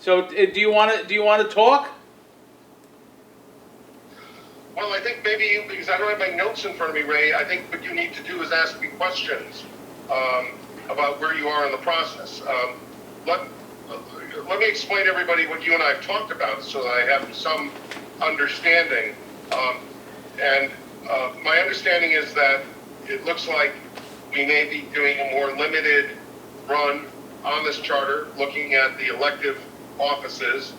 So do you want to talk? Well, I think maybe because I don't have my notes in front of me, Ray, I think what you need to do is ask me questions about where you are in the process. Let me explain to everybody what you and I have talked about so that I have some understanding. My understanding is that it looks like we may be doing a more limited run on this charter, looking at the elective offices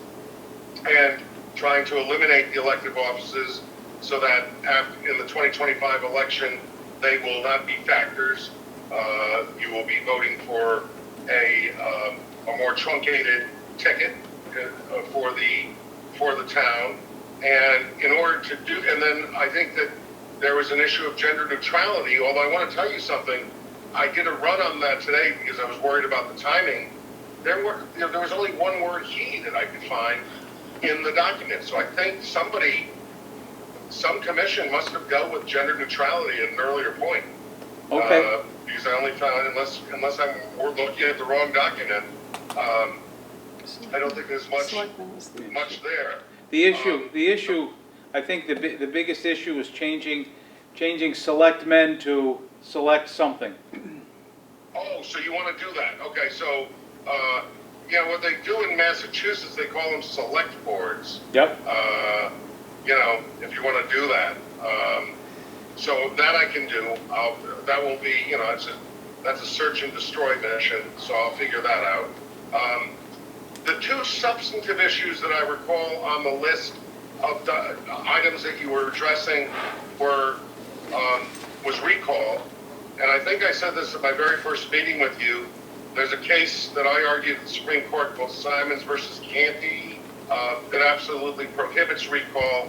and trying to eliminate the elective offices so that in the 2025 election, they will not be factors. You will be voting for a more truncated ticket for the town. And in order to do, and then I think that there was an issue of gender neutrality, although I want to tell you something, I did a run on that today because I was worried about the timing. There was only one word "he" that I could find in the document. So I think some commission must have dealt with gender neutrality at an earlier point. Okay. Because I only found, unless we're looking at the wrong document, I don't think there's much there. The issue, I think the biggest issue is changing selectmen to select something. Oh, so you want to do that? Okay, so yeah, what they do in Massachusetts, they call them select boards. Yep. If you want to do that, so that I can do. That will be, that's a search and destroy mission. So I'll figure that out. The two substantive issues that I recall on the list of the items that you were addressing was recall. And I think I said this at my very first meeting with you. There's a case that I argued at the Supreme Court called Simons versus Canty that absolutely prohibits recall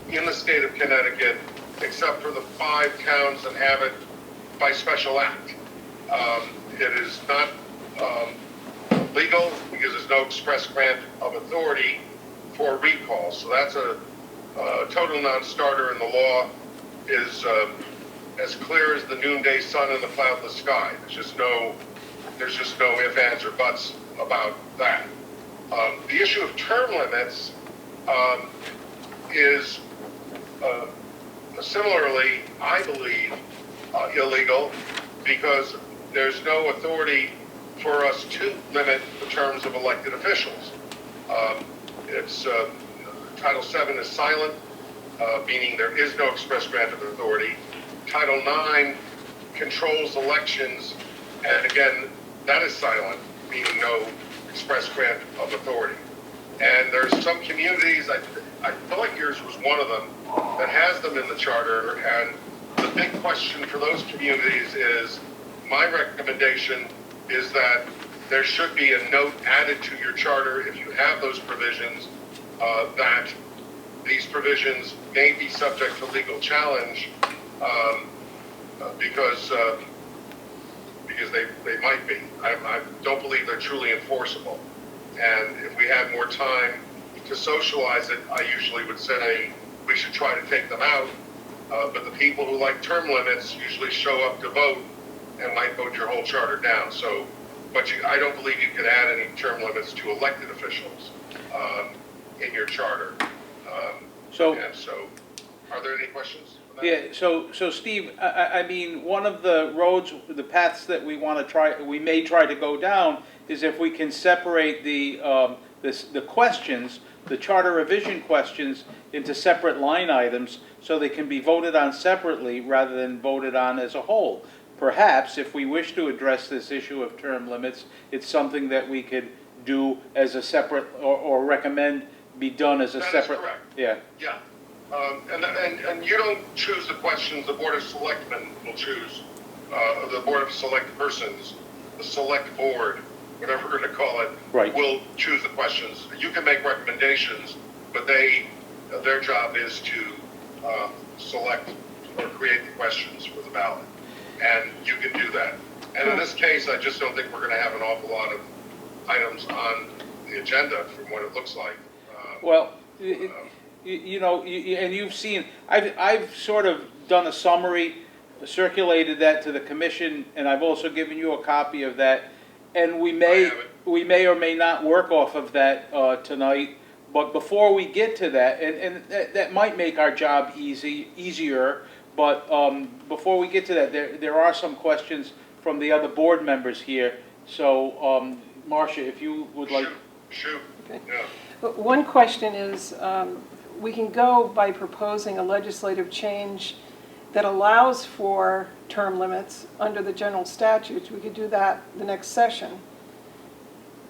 in the state of Connecticut, except for the 5 towns that have it by special act. It is not legal because there's no express grant of authority for recall. So that's a total non-starter, and the law is as clear as the noonday sun in the cloudless sky. There's just no ifs, ands, or buts about that. The issue of term limits is similarly, I believe, illegal because there's no authority for us to limit the terms of elected officials. It's Title VII is silent, meaning there is no express grant of authority. Title IX controls elections, and again, that is silent, meaning no express grant of authority. And there's some communities, I thought yours was one of them, that has them in the charter, and the big question for those communities is, my recommendation is that there should be a note added to your charter if you have those provisions, that these provisions may be subject to legal challenge because they might be. I don't believe they're truly enforceable. And if we had more time to socialize it, I usually would say we should try to take them out. But the people who like term limits usually show up to vote and might vote your whole charter down. So, I don't believe you could add any term limits to elected officials in your charter. So, are there any questions? Yeah. So Steve, I mean, one of the roads, the paths that we may try to go down is if we can separate the questions, the charter revision questions, into separate line items, so they can be voted on separately rather than voted on as a whole. Perhaps, if we wish to address this issue of term limits, it's something that we could do as a separate, or recommend be done as a separate. That is correct. Yeah. Yeah. And you don't choose the questions. The Board of Selectmen will choose. The Board of Select Persons, the Select Board, whatever we're going to call it, right, will choose the questions. You can make recommendations, but their job is to select or create the questions for the ballot. And you can do that. And in this case, I just don't think we're going to have an awful lot of items on the agenda from what it looks like. Well, and you've seen, I've sort of done a summary, circulated that to the commission, and I've also given you a copy of that. And we may, we may or may not work off of that tonight, but before we get to that, and that might make our job easier, but before we get to that, there are some questions from the other board members here. So, Marcia, if you would like. Shoot, Okay. yeah. But one question is, we can go by proposing a legislative change that allows for term limits under the general statutes. We could do that the next session.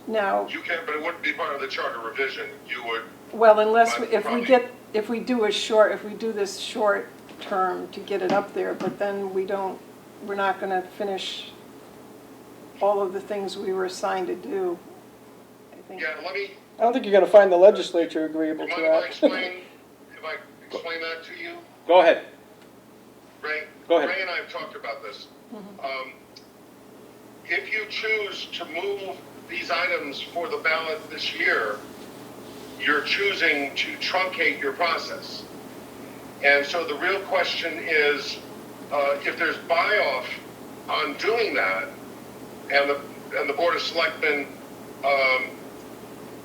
Now, You can, but it wouldn't be part of the charter revision. You would, well, unless, But if probably- we do this short term to get it up there, but then we're not gonna finish all of the things we were assigned to do, I think. yeah, let me, I don't think you're gonna find the legislature agreeable mind to if I that. explain that to you? Go ahead. Ray? Go ahead. Ray and I have talked about this. If you choose to move these items for the ballot this year, you're choosing to truncate your process. And so the real question is, if there's buy-off on doing that, and the Board of Selectmen,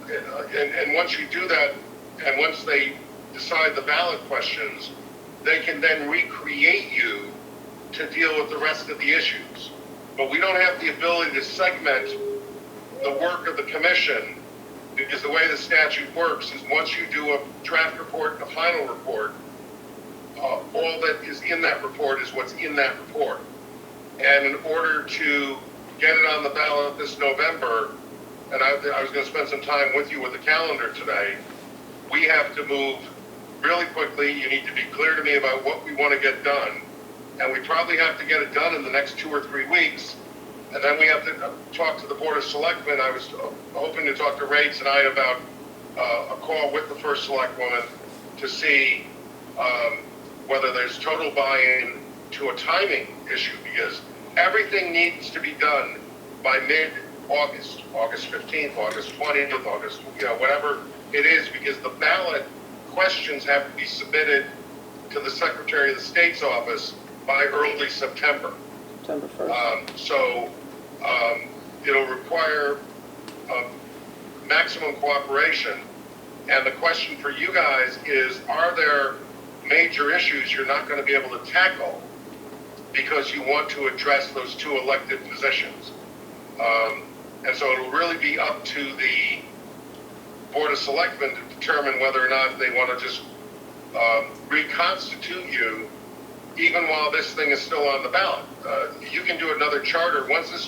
and once you do that, and once they decide the ballot questions, they can then recreate you to deal with the rest of the issues. But we don't have the ability to segment the work of the commission, because the way the statute works is once you do a draft report and a final report, all that is in that report is what's in that report. And in order to get it on the ballot this November, and I was going to spend some time with you with the calendar today, we have to move really quickly. You need to be clear to me about what we want to get done. And we probably have to get it done in the next 2 or 3 weeks. And then we have to talk to the Board of Selectmen. I was hoping to talk to Ray tonight about a call with the first Selectwoman to see whether there's total buy-in to a timing issue, because everything needs to be done by mid-August, August 15th, August 20th, August, whatever it is, because the ballot questions have to be submitted to the Secretary of the State's office by early September. September 1st. So it'll require maximum cooperation. And the question for you guys is, are there major issues you're not going to be able to tackle because you want to address those 2 elected positions? And so it'll really be up to the Board of Selectmen to determine whether or not they want to just reconstitute you even while this thing is still on the ballot. You can do another charter. Once this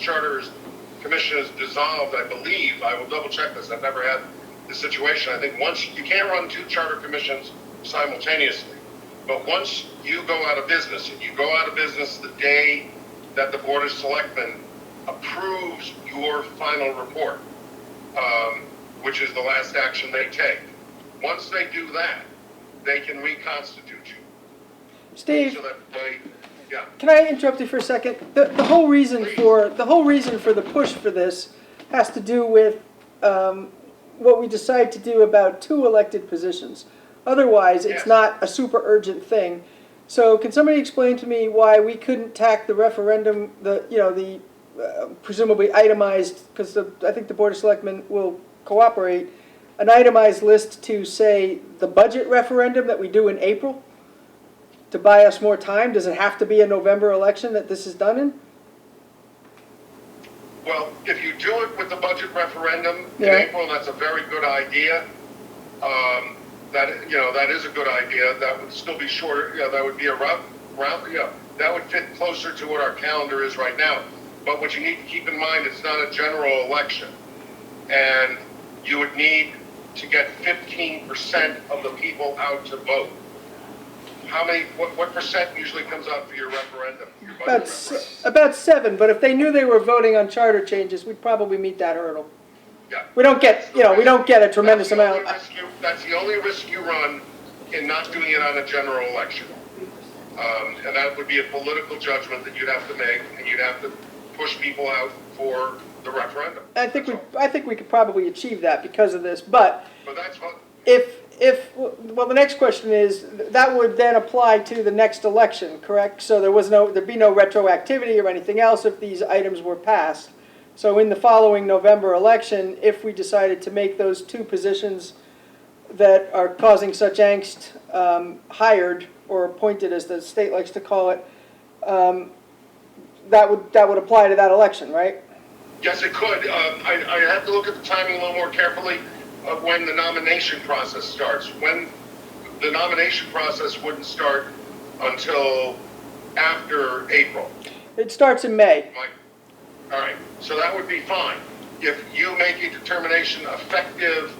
commission is dissolved, I believe, I will double check this, I've never had this situation. I think you can't run 2 charter commissions simultaneously, but once you go out of business, and you go out of business the day that the Board of Selectmen approves your final report, which is the last action they take. Once they do that, they can reconstitute you. Steve, So that yeah. can I interrupt you for a second? The whole reason for the push for this has to do with what we decide to do about 2 elected positions. Otherwise, it's Yes. not a super urgent thing. So, can somebody explain to me why we couldn't tack the referendum, the presumably itemized, because I think the Board of Selectmen will cooperate, an itemized list to say the budget referendum that we do in April? To buy us more time? Does it have to be a November election that this is done in? Well, if you do it with the budget referendum in Yeah. April, that's a very good idea. That is a good idea. That would still be shorter. That would be a round. That would fit closer to what our calendar is right now. But what you need to keep in mind, it's not a general election, and you would need to get 15% of the people out to vote. What percent usually comes out for your referendum? Your budget referendum? About 7, but if they knew they were voting on charter changes, we'd probably meet that hurdle. Yeah. We don't get a tremendous amount. That's the only risk you run in not doing it on a general election. And that would be a political judgment that you'd have to make, and you'd have to push people out for the referendum. I think we could probably achieve that because of this, but But that's what, the next question is, that would then apply to the next election, correct? So there'd be no retroactivity or anything else if these items were passed. So in the following November election, if we decided to make those two positions that are causing such angst hired or appointed, as the state likes to call it, that would apply to that election, right? Yes, it could. I have to look at the timing a little more carefully of when the nomination process starts. When the nomination process wouldn't start until after April. It starts in May. Mike? All right, so that would be fine. If you make a determination effective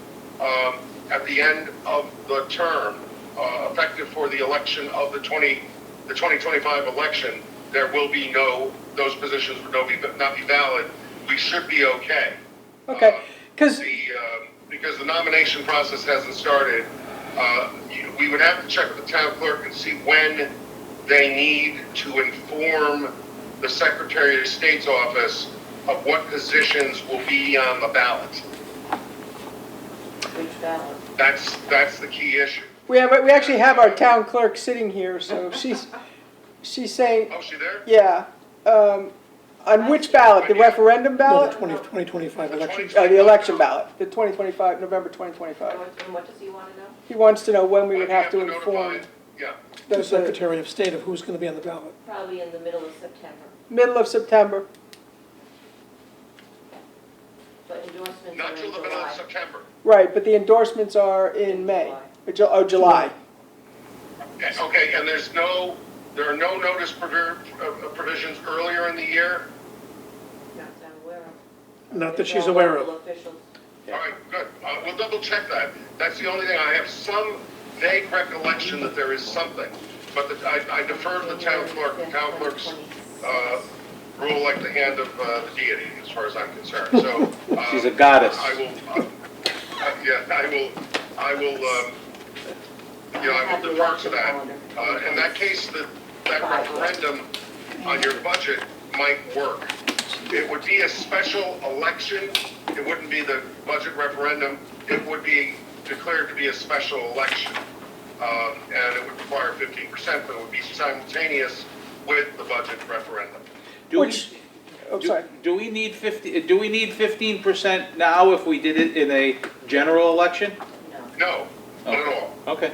at the end of the term, effective for the election of the 2025 election, there will be those positions would not be valid. We should be okay. Okay, because Because the nomination process hasn't started, we would have to check with the town clerk and see when they need to inform the Secretary of State's office of what positions will be on the ballot. Which ballot? That's the key issue. we actually have our town clerk sitting here, so she's saying, Oh, is she there? yeah, on which ballot? The referendum No, ballot? the 2025 election. The election ballot, the 2025, November 2025. And what does he want to know? He wants to know when we When would we have to notify- inform Yeah, The Secretary of State of who's going to be on the ballot. Probably in the middle of September, middle of September. but endorsements not are till in the middle of July. September. Right, but the endorsements are in May, July. Okay, and there are no notice provisions earlier in the year? Not that I'm aware of. Not that It's she's all aware local of. officials. All right, good. We'll double check that. That's the only thing. I have some vague recollection that there is something, but I defer to the town clerk. The town clerk's rule like the hand of the deity, as far as I'm concerned. So She's a goddess. I will. Yeah, I will. I will defer to that. In that case, that referendum on your budget might work. It would be a special election. It wouldn't be the budget referendum. It would be declared to be a special election. And it would require 15%, but it would be simultaneous with the budget referendum. Do we- Which, oh, sorry. Do we need 15% now if we did it in a general election? No. No, not at all. Okay.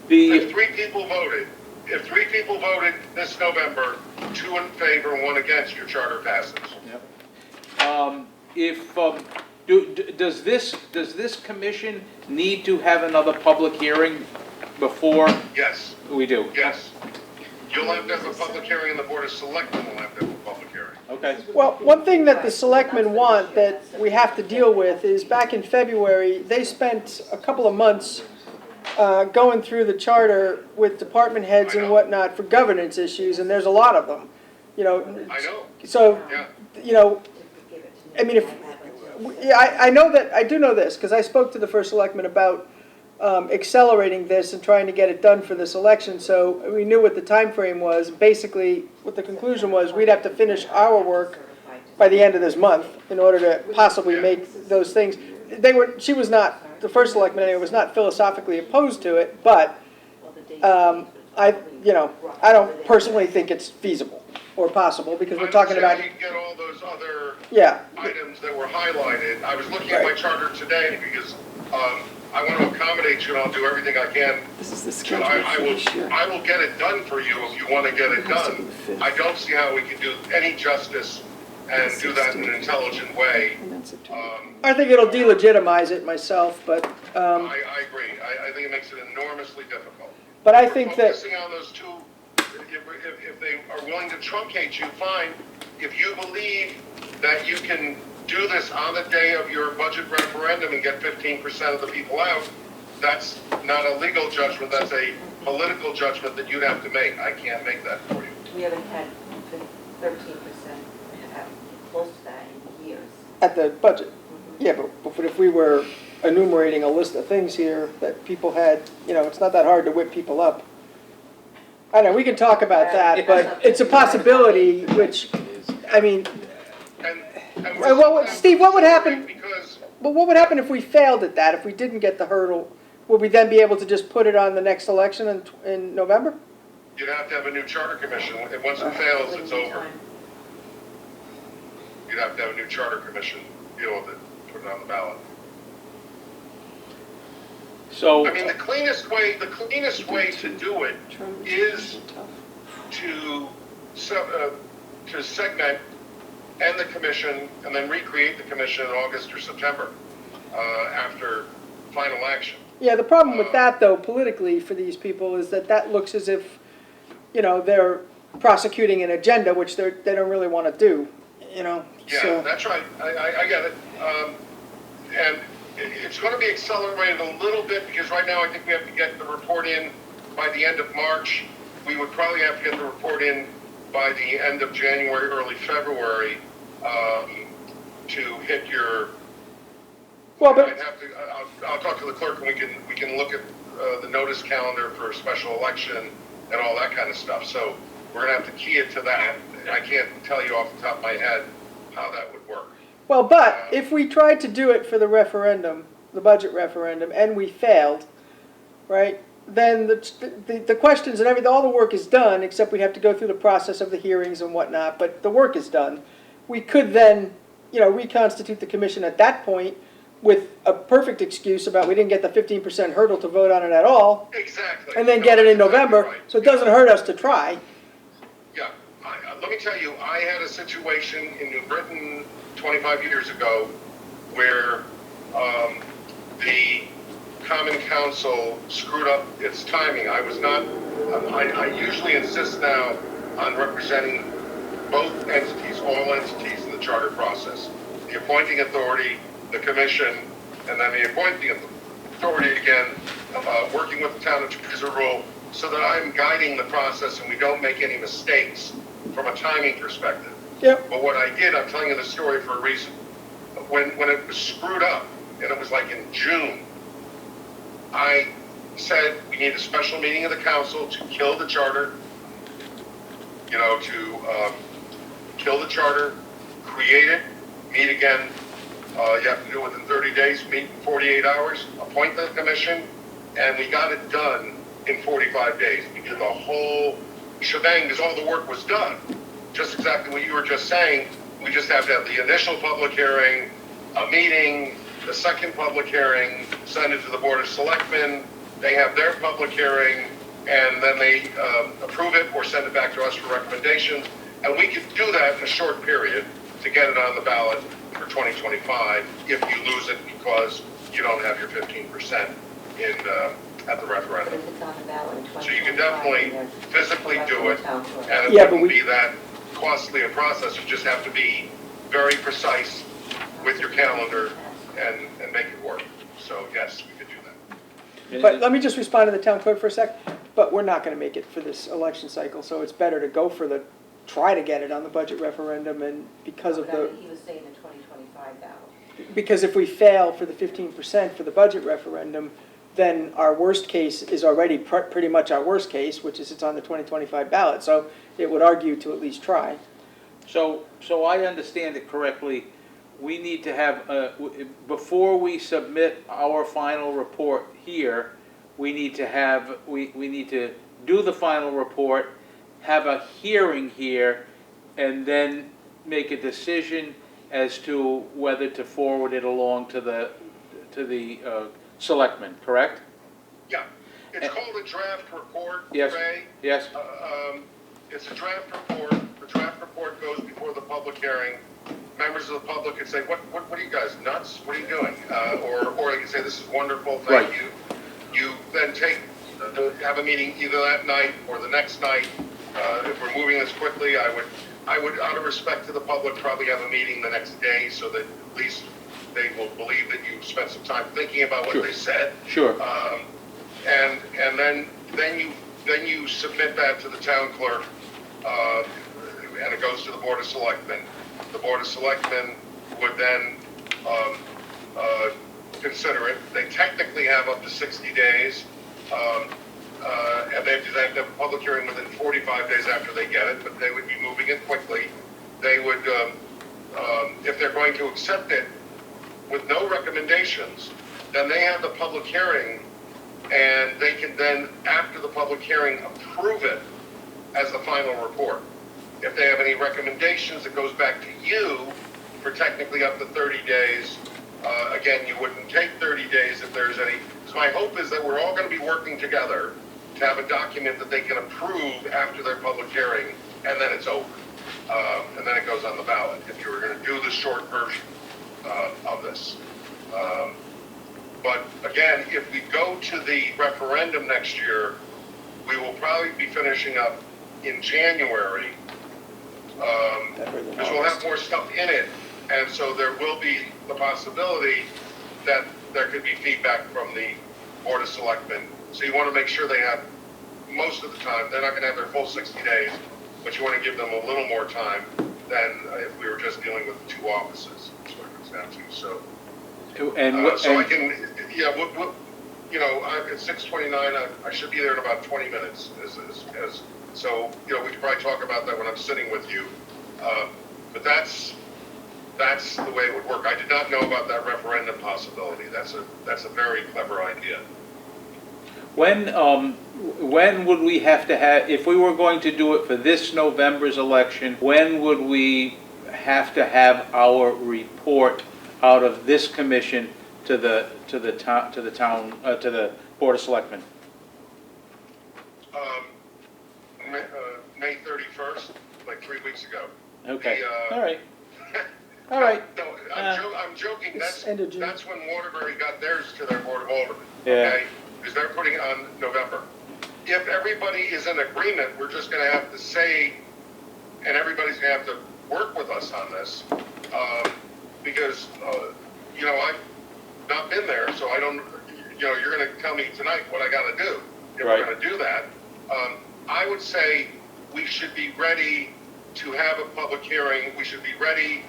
If The, three people voted this November, 2 in favor and 1 against, your charter passes. does this commission need to have another public hearing before Yes, we do? yes. You'll have to have a public hearing and the Board of Selectmen will have to have a public hearing. Okay. Well, one thing that the selectmen want that we have to deal with is back in February, they spent a couple of months going through the charter with department heads and whatnot for governance issues, and there's a lot of them, you know. I know, So, yeah. you know, Give it to me. I mean, yeah, I know that, I do know this, because I spoke to the first selectman about accelerating this and trying to get it done for this election, so we knew what the time frame was. Basically, what the conclusion was, we'd have to finish our work by the end of this month in order to possibly make those things. She was not, the first selectman anyway, was not philosophically opposed to it, but I don't personally think it's feasible or possible, because we're talking about, I understand you get all those other yeah, items that were highlighted. I was looking at my charter today because I want to accommodate you and I'll do everything I can. this is the So schedule for this year. I will get it done for you if you want to get it has to be done. the fifth. I don't see how we can do any justice and do that in an intelligent way. And then September. I think it'll delegitimize it myself, but, I agree. I think it makes it enormously difficult. but I think that, Focusing on those two, if they are willing to truncate you, fine. If you believe that you can do this on the day of your budget referendum and get 15% of the people out, that's not a legal judgment, that's a political judgment that you'd have to make. I can't make that for you. We haven't had 13%, close to that in years. at the budget, yeah, but if we were enumerating a list of things here that people had, you know, it's not that hard to whip people up. I know, we can talk about that, but it's a possibility, which, I mean, And well, Steve, what would happen- Because but what would happen if we failed at that, if we didn't get the hurdle? Would we then be able to just put it on the next election in November? you'd have to have a new charter commission, and once it fails, it's over. we'd have to have a new charter commission deal with it, put it on the ballot. So, I mean, the cleanest way to do it Term is tough. to segment, end the commission, and then recreate the commission in August or September, after final action. Yeah, the problem with that, though, politically, for these people, is that that looks as if, you know, they're prosecuting an agenda, which they don't really want to do, you know, Yeah, so. that's right, I get it. And it's gonna be accelerated a little bit, because right now I think we have to get the report in by the end of March. We would probably have to get the report in by the end of January, early February, to hit your. Well, but, I'd have to, I'll talk to the clerk, and we can look at the notice calendar for a special election and all that kind of stuff. So we're gonna have to key it to that. I can't tell you off the top of my head how that would work. well, but if we tried to do it for the referendum, the budget referendum, and we failed, right, then the questions and everything, all the work is done, except we'd have to go through the process of the hearings and whatnot, but the work is done. We could then, you know, reconstitute the commission at that point with a perfect excuse about we didn't get the 15% hurdle to vote on it at all, Exactly. and then No, get it in that's exactly November, right. so it doesn't hurt us to try. Yeah, let me tell you, I had a situation in New Britain 25 years ago where the Common Council screwed up its timing. I was not, I usually insist now on representing both entities, all entities in the charter process. The appointing authority, the commission, and then the appointing authority again, working with the town of Rule, so that I'm guiding the process and we don't make any mistakes from a timing perspective. Yep. But what I did, I'm telling you the story for a reason. When it was screwed up, and it was like in June, I said we need a special meeting of the council to kill the charter, you know, to kill the charter, create it, meet again. You have to do it within 30 days, meet in 48 hours, appoint the commission, and we got it done in 45 days. We did the whole shebang because all the work was done. Just exactly what you were just saying. We just have to have the initial public hearing, a meeting, the second public hearing, send it to the Board of Selectmen. They have their public hearing, and then they approve it or send it back to us for recommendations. And we could do that in a short period to get it on the ballot for 2025 if you lose it because you don't have your 15% in at the But referendum. if it's on the ballot in 2025. So you can definitely then physically that's do the it, town clerk. and it Yeah, but wouldn't we- be that costly a process. You just have to be very precise with your calendar and make it work. So yes, we could do that. But let me just respond to the town clerk for a sec. But we're not gonna make it for this election cycle, so it's better to go for try to get it on the budget referendum, and because of But I the, mean, he was saying the 2025 ballot. because if we fail for the 15% for the budget referendum, then our worst case is already pretty much our worst case, which is it's on the 2025 ballot, so it would argue to at least try. so I understand it correctly, we need to have, before we submit our final report here, we need to have, we need to do the final report, have a hearing here, and then make a decision as to whether to forward it along to the selectmen, correct? Yeah, it's called a draft report, Yes. Ray. Yes? It's a draft report. The draft report goes before the public hearing. Members of the public can say, what are you guys, nuts? What are you doing? Or they can say, this is wonderful, thank Right. you. You then have a meeting either that night or the next night. If we're moving this quickly, I would, out of respect to the public, probably have a meeting the next day so that at least they will believe that you spent some time thinking about what Sure. they said. Sure. And then you submit that to the town clerk, and it goes to the Board of Selectmen. The Board of Selectmen would then consider it. They technically have up to 60 days, and they have to have a public hearing within 45 days after they get it, but they would be moving it quickly. They would, if they're going to accept it with no recommendations, then they have the public hearing, and they can then, after the public hearing, approve it as the final report. If they have any recommendations, it goes back to you for technically up to 30 days. Again, you wouldn't take 30 days if there's any. So my hope is that we're all going to be working together to have a document that they can approve after their public hearing, and then it's over. And then it goes on the ballot if you were going to do the short version of this. But again, if we go to the referendum next year, we will probably be finishing up in January, because we'll have more stuff in it, and so there will be the possibility that there could be feedback from the Board of Selectmen. So you want to make sure they have, most of the time, they're not going to have their full 60 days, but you want to give them a little more time than if we were just dealing with 2 offices, which is what it comes down to. So, so I can, yeah, you know, at 6:29, I should be there in about 20 minutes. So, you know, we could probably talk about that when I'm sitting with you. But that's the way it would work. I did not know about that referendum possibility. That's a very clever idea. When would we have to have, if we were going to do it for this November's election, when would we have to have our report out of this commission to the Board of Selectmen? May 31st, like 3 weeks ago. Okay, The, all right. All right. No, I'm joking. It's end of June. That's when Waterbury got theirs to their Board of Aldermen. Yeah. Okay? Because they're putting it on November. If everybody is in agreement, we're just going to have to say, and everybody's going to have to work with us on this, because, you know, I've not been there, so I don't, you know, you're going to tell me tonight what I got to do if Right. we're going to do that. I would say we should be ready to have a public hearing. We should be ready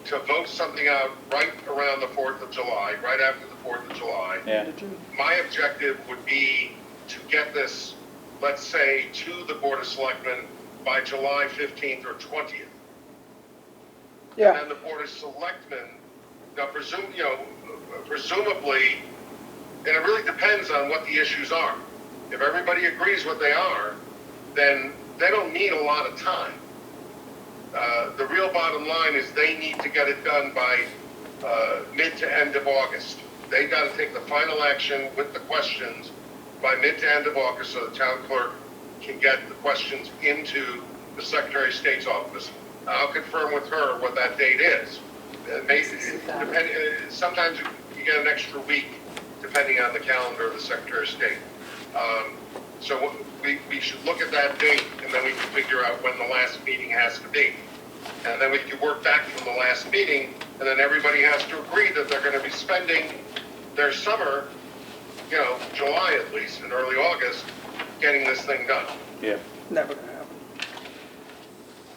to vote something out right around the 4th of July, right after the 4th of July. Yeah. My objective would be to get this, let's say, to the Board of Selectmen by July 15th or 20th. Yeah. And then the Board of Selectmen, now presumably, and it really depends on what the issues are. If everybody agrees what they are, then they don't need a lot of time. The real bottom line is they need to get it done by mid to end of August. They got to take the final action with the questions by mid to end of August, so the town clerk can get the questions into the Secretary of State's office. I'll confirm with her what that date is. Sometimes you get an extra week depending on the calendar of the Secretary of State. So we should look at that date, and then we can figure out when the last meeting has to be. And then we can work back from the last meeting, and then everybody has to agree that they're going to be spending their summer, you know, July at least, and early August, getting this thing done. Yeah. Never gonna happen.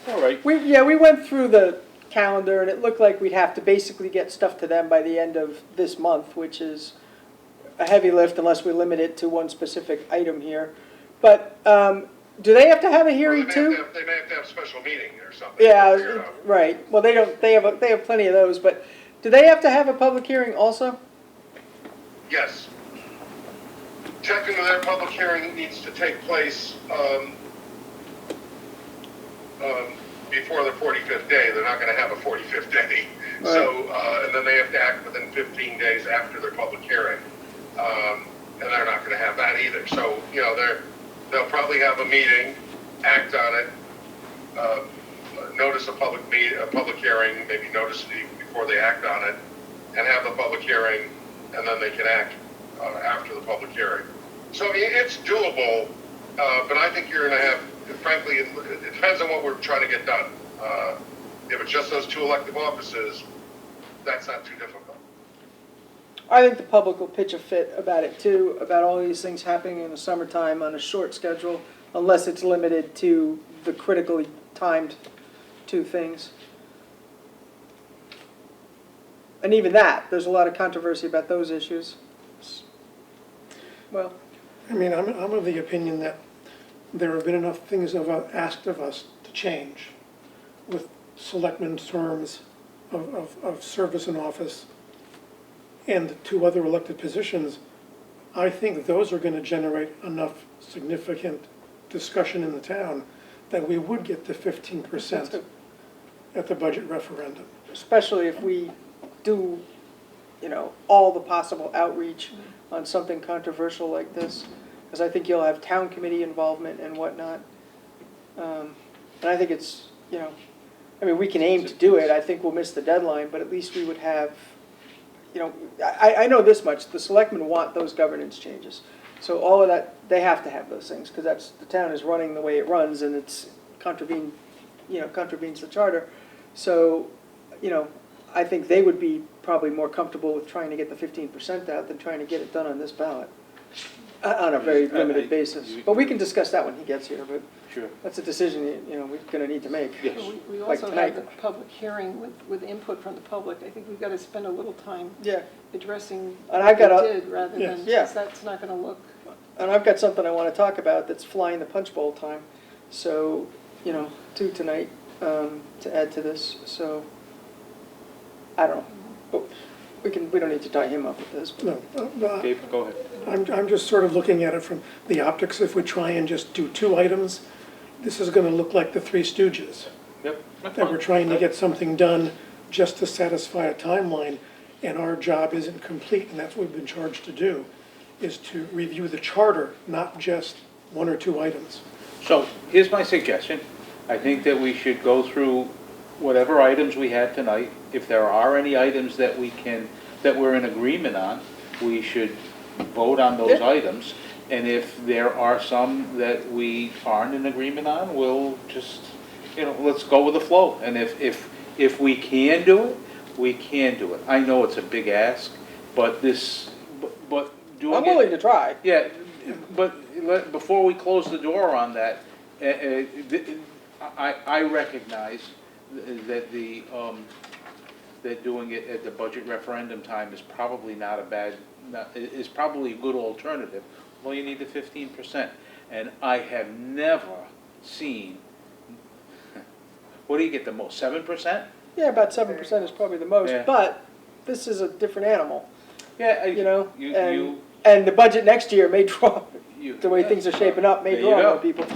All right. We went through the calendar, and it looked like we'd have to basically get stuff to them by the end of this month, which is a heavy lift unless we limit it to one specific item here. But do they have to have a hearing too? They may have to have a special meeting or something. Yeah, right. Well, they don't. They have plenty of those. But do they have to have a public hearing also? Yes. Technically, their public hearing needs to take place before the 45th day. They're not going to have a 45th day. Right. So, and then they have to act within 15 days after their public hearing. And they're not going to have that either. So, you know, they'll probably have a meeting, act on it, notice a public hearing, maybe notice it even before they act on it, and have the public hearing, and then they can act after the public hearing. So I mean, it's doable, but I think you're going to have, frankly, it depends on what we're trying to get done. If it's just those 2 elective offices, that's not too difficult. I think the public will pitch a fit about it too, about all these things happening in the summertime on a short schedule, unless it's limited to the critically timed 2 things. And even that, there's a lot of controversy about those issues. Well, I mean, I'm of the opinion that there have been enough things asked of us to change with selectmen's terms of service in office and 2 other elected positions. I think those are going to generate enough significant discussion in the town that we would get to 15%. at the budget referendum. Especially if we do, all the possible outreach on something controversial like this. Because I think you'll have town committee involvement and whatnot. And I think it's, we can aim to do it. I think we'll miss the deadline, but at least we would have, I know this much, the selectmen want those governance changes. So all of that, they have to have those things, because the town is running the way it runs, and it's contravenes the charter. So, I think they would be probably more comfortable with trying to get the 15% out than trying to get it done on this ballot, on a very limited basis. But we can discuss that when he gets here, but Sure. that's a decision, we're gonna need to make. Yes. We Like also tonight. have the public hearing with input from the public. I think we've got to spend a little time Yeah, addressing And what I've got they a- did rather Yes. than, Yeah. because that's not going to look, and I've got something I wanna talk about that's flying the punch bowl time. So, two tonight, to add to this, so, I don't know. But we don't need to tie him up with this. but- No, Dave, go ahead. I'm just sort of looking at it from the optics. If we try and just do 2 items, this is gonna look like the Three Stooges. Yep. that's That we're fine. trying to get something done just to satisfy a timeline, and our job isn't complete, and that's what we've been charged to do, is to review the charter, not just 1 or 2 items. So here's my suggestion. I think that we should go through whatever items we had tonight. If there are any items that we're in agreement on, we should vote on those Yeah. items. And if there are some that we aren't in agreement on, we'll just, let's go with the flow. And if we can do it, we can do it. I know it's a big ask, but but doing it. I'm willing to try. Yeah, but before we close the door on that, I recognize that that doing it at the budget referendum time is probably not a bad, is probably a good alternative. Well, you need the 15%. And I have never seen, what do you get the most, 7%? Yeah, about 7% is probably the most, Yeah. but this is a different animal, Yeah, and the budget next year may draw, you. the way things are shaping up, may There you draw more go. people.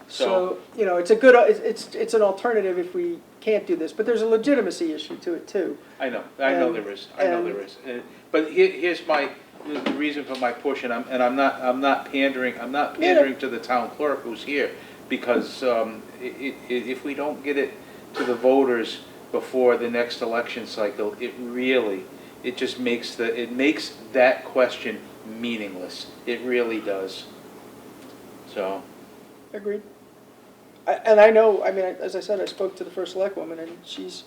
So- So, it's a good, it's an alternative if we can't do this, but there's a legitimacy issue to it too. I know there is, And- there is. But here's the reason for my push, and I'm not pandering to the town clerk who's here, because if we don't get it to the voters before the next election cycle, it just makes that question meaningless. It really does. So, Agreed. And I know, as I said, I spoke to the first select woman, and she's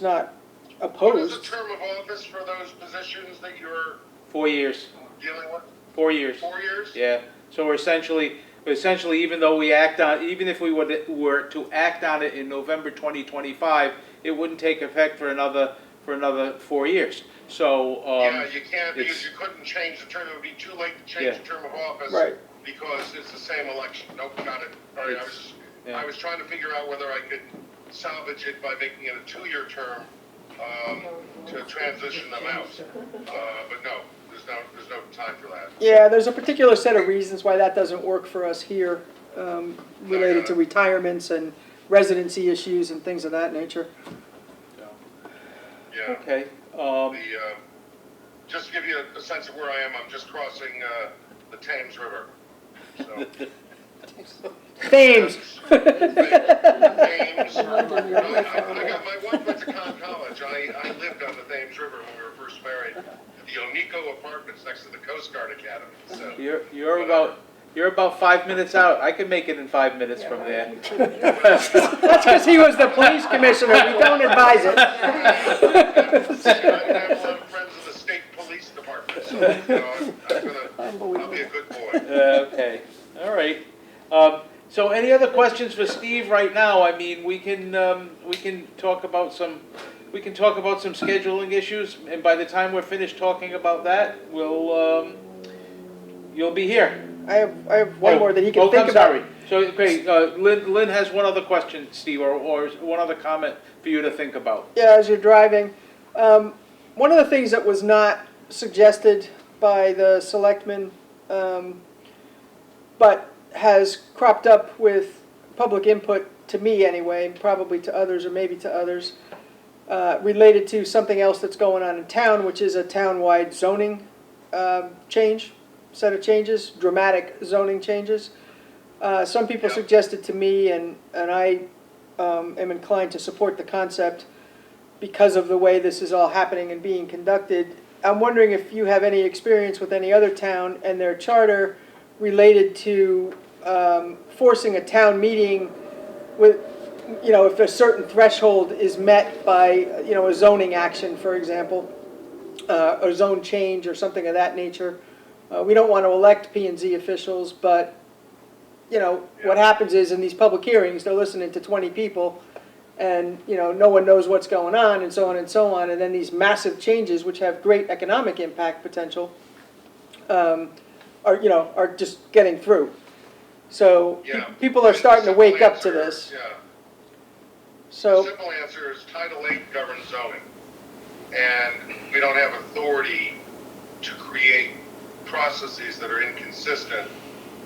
not What is the opposed. term of office for those positions that you're 4 years, dealing with? 4 years. 4 years? Yeah, so we're essentially, even though even if we were to act on it in November 2025, it wouldn't take effect for another 4 years. So, Yeah, you can't, it's- because you couldn't change the term, it would be too late to change Yeah. the term of office. Right. Because it's the same election. Nope, got it. All right, Yeah. I was trying to figure out whether I could salvage it by making it a 2-year term, to transition them out. But no, there's no time for that. Yeah, there's a particular set of reasons why that doesn't work for us here, related to retirements and residency issues and things of that nature. Yeah. okay, Just to give you a sense of where I am, I'm just crossing, the Thames River. So. Thames. Thames. London, you're away from I got, my wife went to Conn College. I lived on the Thames River when we were first married. The Onico Apartments next to the Coast Guard Academy, so. you're about 5 minutes out. I could make it in 5 minutes from there. That's because he was the police commissioner, we don't advise it. I have a lot of friends in the state police department, so, I'll be a good boy. Okay, all right. So any other questions for Steve right now? I mean, we can talk about some scheduling issues, and by the time we're finished talking about that, you'll be here. I have one more that he can think I'm about. sorry. So, okay, Lynn has one other question, Steve, or one other comment for you to think about. Yeah, as you're driving, one of the things that was not suggested by the selectmen, but has cropped up with public input to me anyway, probably to others or maybe to others, related to something else that's going on in town, which is a town-wide zoning set of changes, dramatic zoning changes. Some people Yeah. suggested to me, and I am inclined to support the concept because of the way this is all happening and being conducted. I'm wondering if you have any experience with any other town and their charter related to forcing a town meeting with, if a certain threshold is met by, a zoning action, for example, or zone change or something of that nature. We don't want to elect P and Z officials, but, what happens is in these public hearings, they're listening to 20 people, and, no one knows what's going on, and so on and so on, and then these massive changes, which have great economic impact potential, are just getting through. So Yeah. people are starting to wake up to Simple this. answer, yeah. The So, simple answer is Title VIII governs zoning. And we don't have authority to create processes that are inconsistent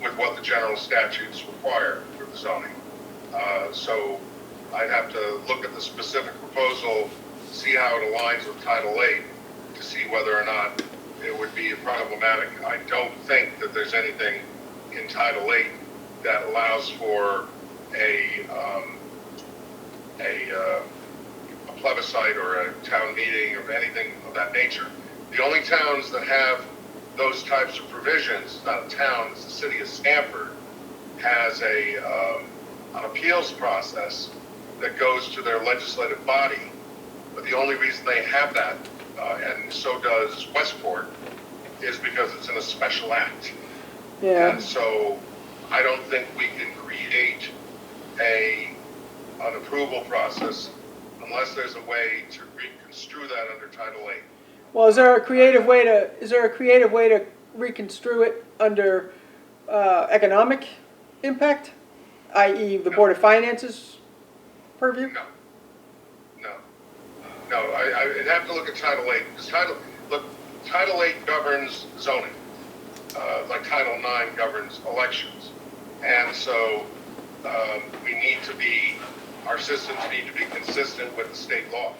with what the general statutes require for the zoning. So I'd have to look at the specific proposal, see how it aligns with Title VIII to see whether or not it would be problematic. I don't think that there's anything in Title VIII that allows for a plebiscite or a town meeting or anything of that nature. The only towns that have those types of provisions, it's not a town, it's the city of Stamford, has an appeals process that goes to their legislative body. But the only reason they have that, and so does Westport, is because it's in a special act. yeah. And so I don't think we can create an approval process unless there's a way to reconstrue that under Title VIII. Well, is there a creative way to reconstrue it under economic impact, i.e. the Board of Finance's purview? No, I'd have to look at Title VIII, because Title VIII governs zoning, like Title IX governs elections. And so our systems need to be consistent with the state law.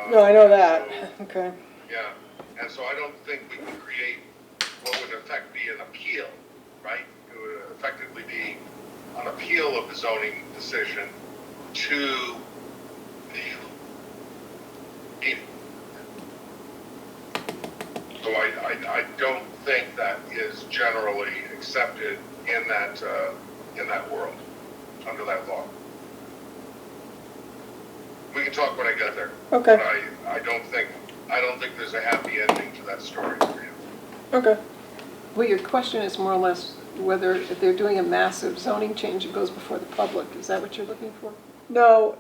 No, I know that. So, Okay. yeah, and so I don't think we can create what would in effect be an appeal, right? It would effectively be an appeal of the zoning decision to the meeting. So I don't think that is generally accepted in that world, under that law. We can talk when I get there. Okay. But I don't think there's a happy ending to that story for you. Okay. Well, your question is more or less whether if they're doing a massive zoning change, it goes before the public. Is that what you're looking for? No,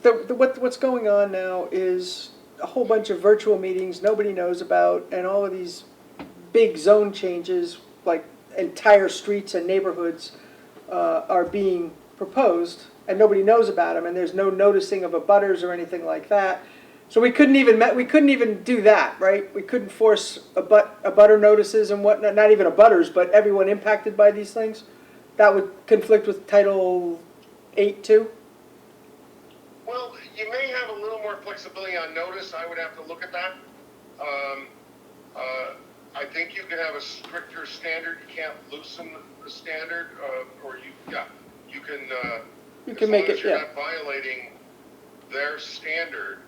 what's going on now is a whole bunch of virtual meetings nobody knows about, and all of these big zone changes, like entire streets and neighborhoods, are being proposed, and nobody knows about them, and there's no noticing of abutters or anything like that. So we couldn't even do that, right? We couldn't force abutter notices and whatnot, not even abutters, but everyone impacted by these things. That would conflict with Title VIII too. Well, you may have a little more flexibility on notice. I would have to look at that. I think you can have a stricter standard. You can't loosen the standard, you can. You can make it, as long as you're yeah. not violating their standard,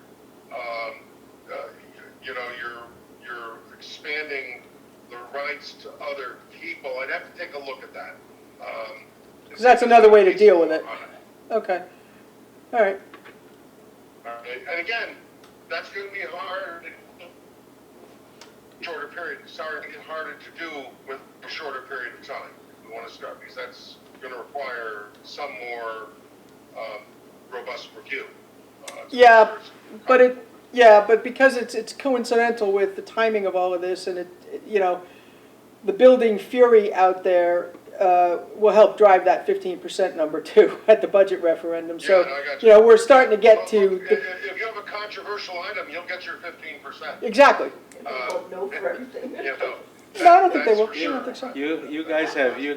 you're expanding the rights to other people. I'd have to take a look at that. 'Cause that's another way to deal with it. Okay. All right. And again, that's going to be hard. Shorter period. Sorry, to get harder to do with a shorter period of time. We want to start because that's going to require some more robust review. Yeah, but because it's coincidental with the timing of all of this, and the building fury out there will help drive that 15% number too at the budget referendum. So, Yeah, no, I got you. we're starting to get to If you have a controversial item, you'll get your 15%. exactly. Vote no for everything. No, I don't think they That's will. for I don't sure. think so. You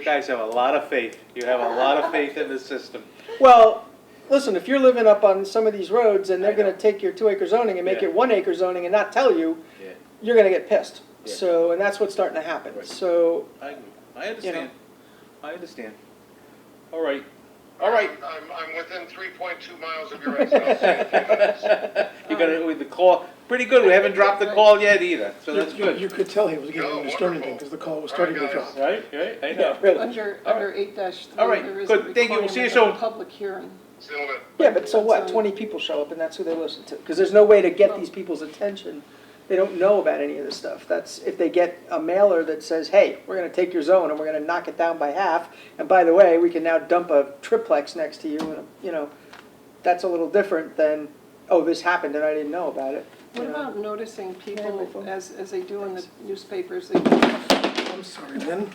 guys have a lot of faith. You have a lot of faith in the system. Well, listen, if you're living up on some of these roads and they're I know. gonna take your 2-acre zoning and make Yeah. it 1-acre zoning and not tell you, Yeah, you're gonna get pissed. Yeah. So, and that's what's starting to happen. Right. So, I agree. I understand. I understand. All right. All right. I'm within 3.2 miles of your residence in a few minutes. You're gonna, with the call, pretty good. We haven't dropped the call yet either, so that's You good. could tell he was getting No, ready to start anything, wonderful. because the call was All right, starting to guys. drop. Right, I know. really. Under 8-3, All right, there is a good. Thank you. We'll see you requirement of a soon. public hearing. See you in a minute. Yeah, but so what? So- 20 people show up and that's who they listen to. Because there's no way to get these people's attention. They don't know about any of this stuff. That's, if they get a mailer that says, hey, we're gonna take your zone and we're gonna knock it down by half. And by the way, we can now dump a triplex next to you and, you know, that's a little different than, oh, this happened and I didn't know about it. What you know? about noticing Yeah, my people, phone. as they do in the newspapers, they I'm sorry, Lynn.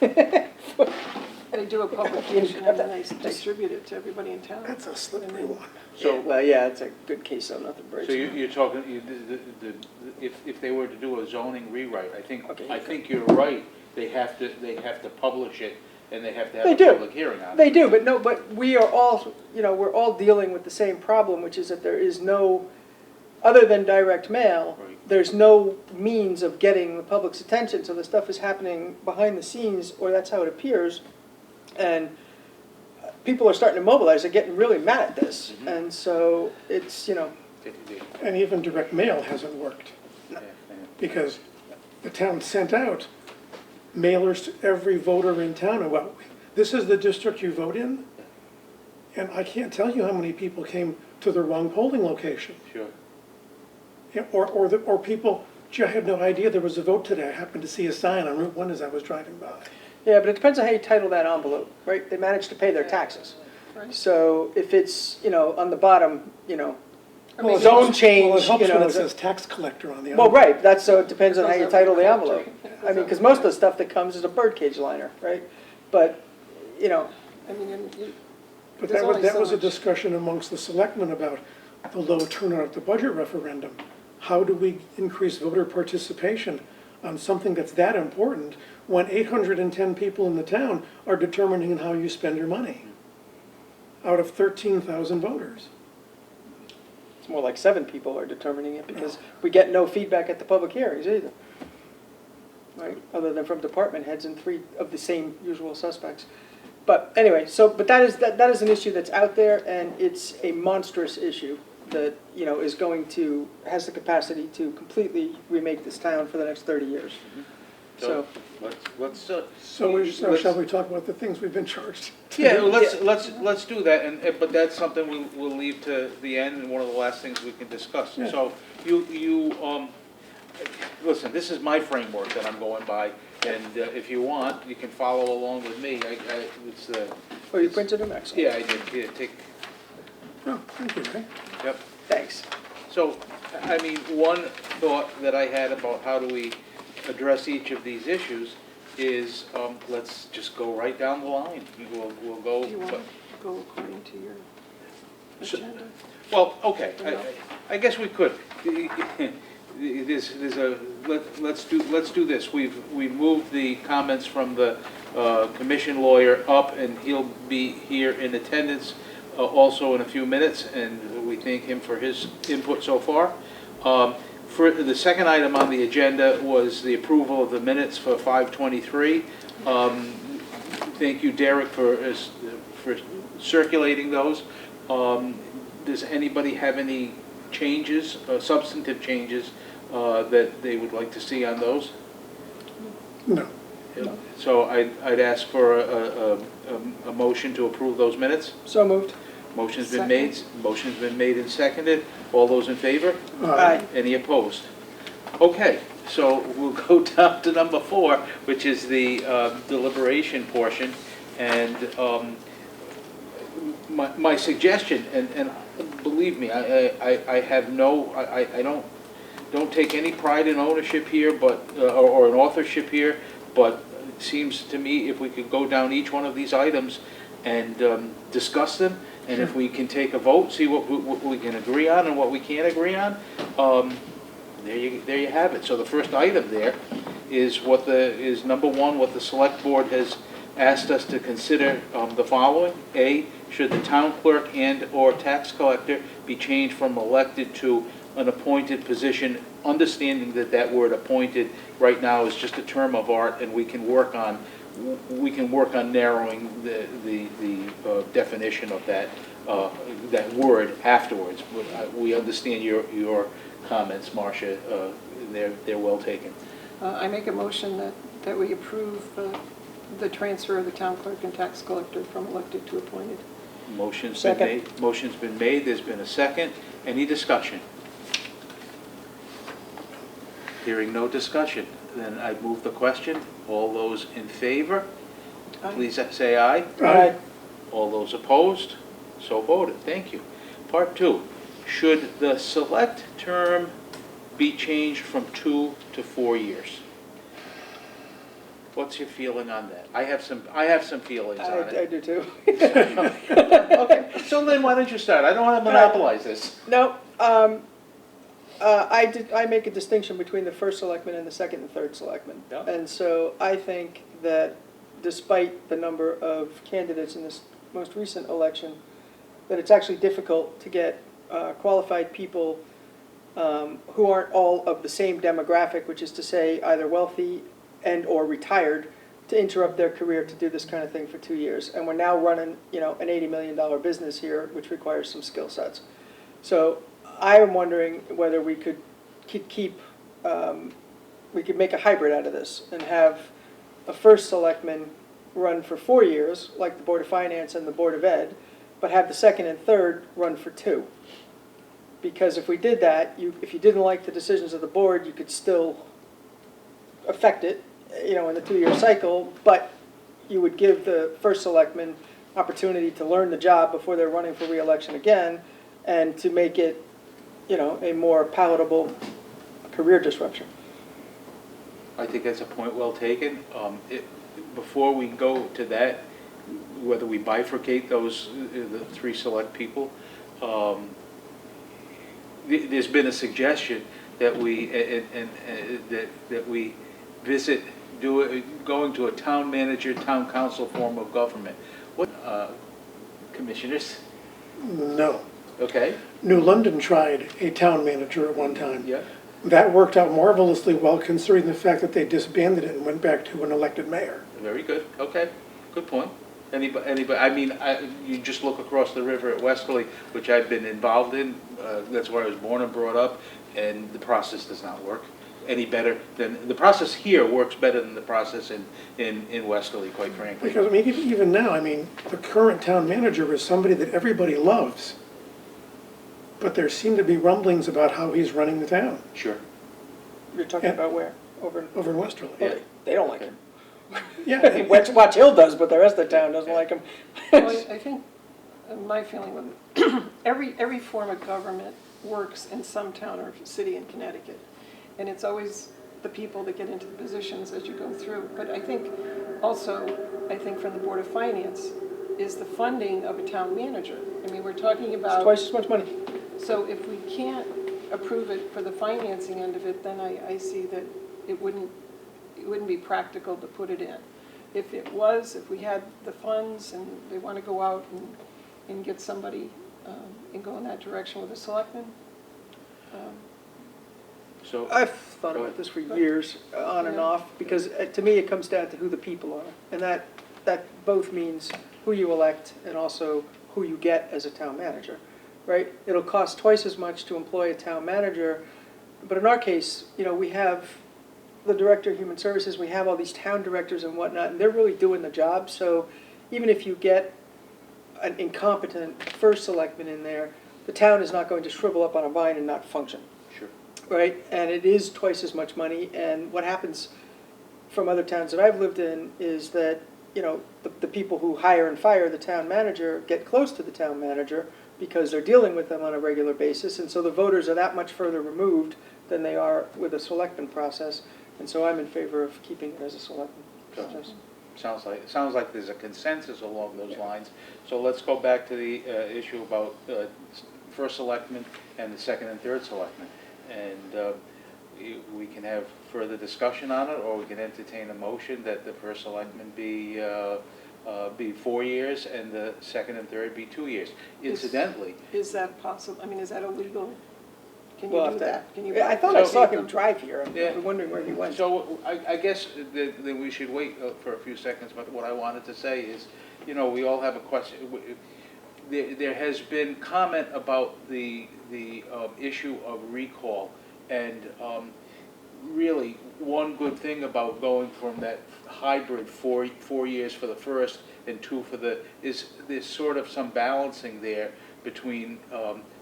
do a publication and then they distribute it to everybody in town? That's a slippery one. So, Well, yeah, it's a good case so nothing breaks. so you're talking, if they were to do a zoning rewrite, Okay. I think you're right. They have to publish it and they have to have They a do. public hearing on it. They do, but no, but we are all, you know, we're all dealing with the same problem, which is that there is no, other than direct mail, Right. there's no means of getting the public's attention, so the stuff is happening behind the scenes, or that's how it appears. And people are starting to mobilize, they're getting really mad at this, Mhm. and so it's, you know, And even direct mail hasn't worked, Yeah, because the town sent out mailers to every voter in town about, this is the district you vote in? And I can't tell you how many people came to the wrong polling location. Sure. Yeah, or people, gee, I had no idea there was a vote today, I happened to see a sign on Route 1 as I was driving by. yeah, but it depends on how you title that envelope, right? They manage to pay their taxes. Right. So if it's, you know, on the bottom, you know, Well, it zone helps- change, Well, it helps you know, when it is it- says tax collector on the well, envelope. right, that's, so it depends on how you title the envelope. I mean, Goes because over most of the the stuff that comes is a birdcage liner, right? But, you know, I mean, you- But There's that was, only so that was a much. discussion amongst the selectmen about the low turnout at the budget referendum. How do we increase voter participation on something that's that important when 810 people in the town are determining how you spend your money? Out of 13,000 voters. it's more like 7 people are determining it because we get no feedback at the public hearings either. Right, other than from department heads and 3 of the same usual suspects. But anyway, so, but that is an issue that's out there and it's a monstrous issue that, you know, is going to, has the capacity to completely remake this town for the next 30 years. So, let's, So shall we talk about the things we've been charged? to yeah, do? let's do that, but that's something we'll leave to the end, and one of the last things we can discuss. Yeah. So, listen, this is my framework that I'm going by, and if you want, you can follow along with me. It's, oh, you printed them, excellent. yeah, I did, yeah, take, Oh, thank you, Ray. yep. Thanks. So, I mean, one thought that I had about how do we address each of these issues is, let's just go right down the line. We'll go. do you want to go according to your So- agenda? Well, okay, I guess we could. Let's do this. We've moved the comments from the commission lawyer up, and he'll be here in attendance also in a few minutes, and we thank him for his input so far. For the second item on the agenda was the approval of the minutes for 5/23. Thank you, Derek, for circulating those. Does anybody have any changes, substantive changes, that they would like to see on those? No. So I'd ask for a motion to approve those minutes. So moved. Motion's been made and seconded. All those in favor? Aye. Any opposed? Okay, so we'll go down to number 4, which is the deliberation portion. And my suggestion, and believe me, I have no, I don't take any pride in ownership here, but, or in authorship here, but it seems to me if we could go down each one of these items and discuss them, and if we can take a vote, see what we can agree on and what we can't agree on, there you have it. So the first item there is number one, what the select board has asked us to consider the following. A, should the town clerk and/or tax collector be changed from elected to an appointed position, understanding that that word appointed right now is just a term of art, and we can work on narrowing the definition of that word afterwards. But we understand your comments, Marcia. They're well taken. I make a motion that we approve the transfer of the town clerk and tax collector from elected to appointed. Motion's been made. Motion's been made. There's been a second. Any discussion? Hearing no discussion, then I move the question. All those in favor, please say aye. Aye. All those opposed, so voted. Thank you. Part 2, should the select term be changed from 2 to 4 years? What's your feeling on that? I have some feelings on I it. do too. Okay, so Lynn, why don't you start? I don't want to monopolize this. No, I make a distinction between the first selectman and the second and third selectman. Yeah. And so I think that despite the number of candidates in this most recent election, that it's actually difficult to get qualified people who aren't all of the same demographic, which is to say either wealthy and/or retired, to interrupt their career to do this kind of thing for 2 years. And we're now running, an $80 million business here, which requires some skill sets. So I am wondering whether we could we could make a hybrid out of this and have a first selectman run for 4 years, like the Board of Finance and the Board of Ed, but have the second and third run for 2. Because if we did that, if you didn't like the decisions of the board, you could still affect it, in the 2-year cycle, but you would give the first selectman opportunity to learn the job before they're running for re-election again, and to make it, a more palatable career disruption. I think that's a point well taken. Before we go to that, whether we bifurcate those, the 3 select people, there's been a suggestion that we, that we visit, going to a town manager, town council form of government. What, commissioners? No. Okay, New London tried a town manager at one time. yeah, That worked out marvelously well, considering the fact that they disbanded it and went back to an elected mayor. very good, okay, good point. Anybody, I mean, you just look across the river at Westerly, which I've been involved in, that's where I was born and brought up, and the process does not work any better than, the process here works better than the process in Westerly, quite frankly. Because, even now, the current town manager is somebody that everybody loves. But there seem to be rumblings about how he's running the town Sure. You're talking Yeah. about where? Over over in Westerly. Yeah. They don't like him. Yeah, Watch Hill does, but the rest of the town doesn't like him. Well, I think, my feeling with it, every form of government works in some town or city in Connecticut. And it's always the people that get into the positions as you go through. But I think also, from the Board of Finance, is the funding of a town manager. We're talking It's about, twice as much money. so if we can't approve it for the financing end of it, then I see that it wouldn't be practical to put it in. If we had the funds and they want to go out and get somebody and go in that direction with a selectman, So, I've thought about this for years, on and Yeah. off, because to me, it comes down to who the people are. And that both means who you elect and also who you get as a town manager, right? It'll cost twice as much to employ a town manager, but in our case, we have the director of human services, we have all these town directors and whatnot, and they're really doing the job. So even if you get an incompetent first selectman in there, the town is not going to shrivel up on a vine and not function. sure. Right, and it is twice as much money, and what happens from other towns that I've lived in is that, the people who hire and fire the town manager get close to the town manager because they're dealing with them on a regular basis, and so the voters are that much further removed than they are with a selectman process, and so I'm in favor of keeping it as a selectman process. Sounds like there's a consensus along those lines. So let's go back to the issue about first selectman and the second and third selectman. And we can have further discussion on it, or we can entertain a motion that the first selectman be 4 years and the second and third be 2 years. Incidentally, Is that possible? I mean, is that illegal? Can Well, you if do that- that? Can you? I thought I saw him them? drive here, Yeah. I'm wondering where he went. so I guess that we should wait for a few seconds, but what I wanted to say is, you know, we all have a question. There has been comment about the issue of recall, and really, one good thing about going from that hybrid 4 years for the first and 2 for the, is there's sort of some balancing there between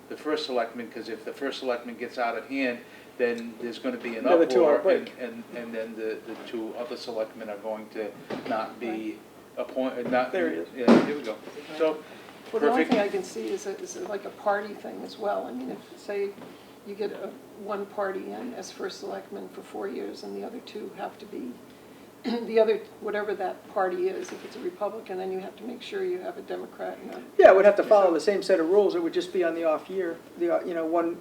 the first selectman, because if the first selectman gets out of hand, then there's gonna be an Another 2 hour uproar, break. and then the 2 other selectmen are going to not be appointed, not. There he is. Yeah, here we go. So, Well, the only perfect. thing I can see is like a party thing as well. I mean, if, say, you get one party in as first selectman for 4 years, and the other 2 have to be, the other, whatever that party is, if it's a Republican, then you have to make sure you have a Democrat and a. Yeah, it would have to follow the same set of rules, it would just be on the off year, you know,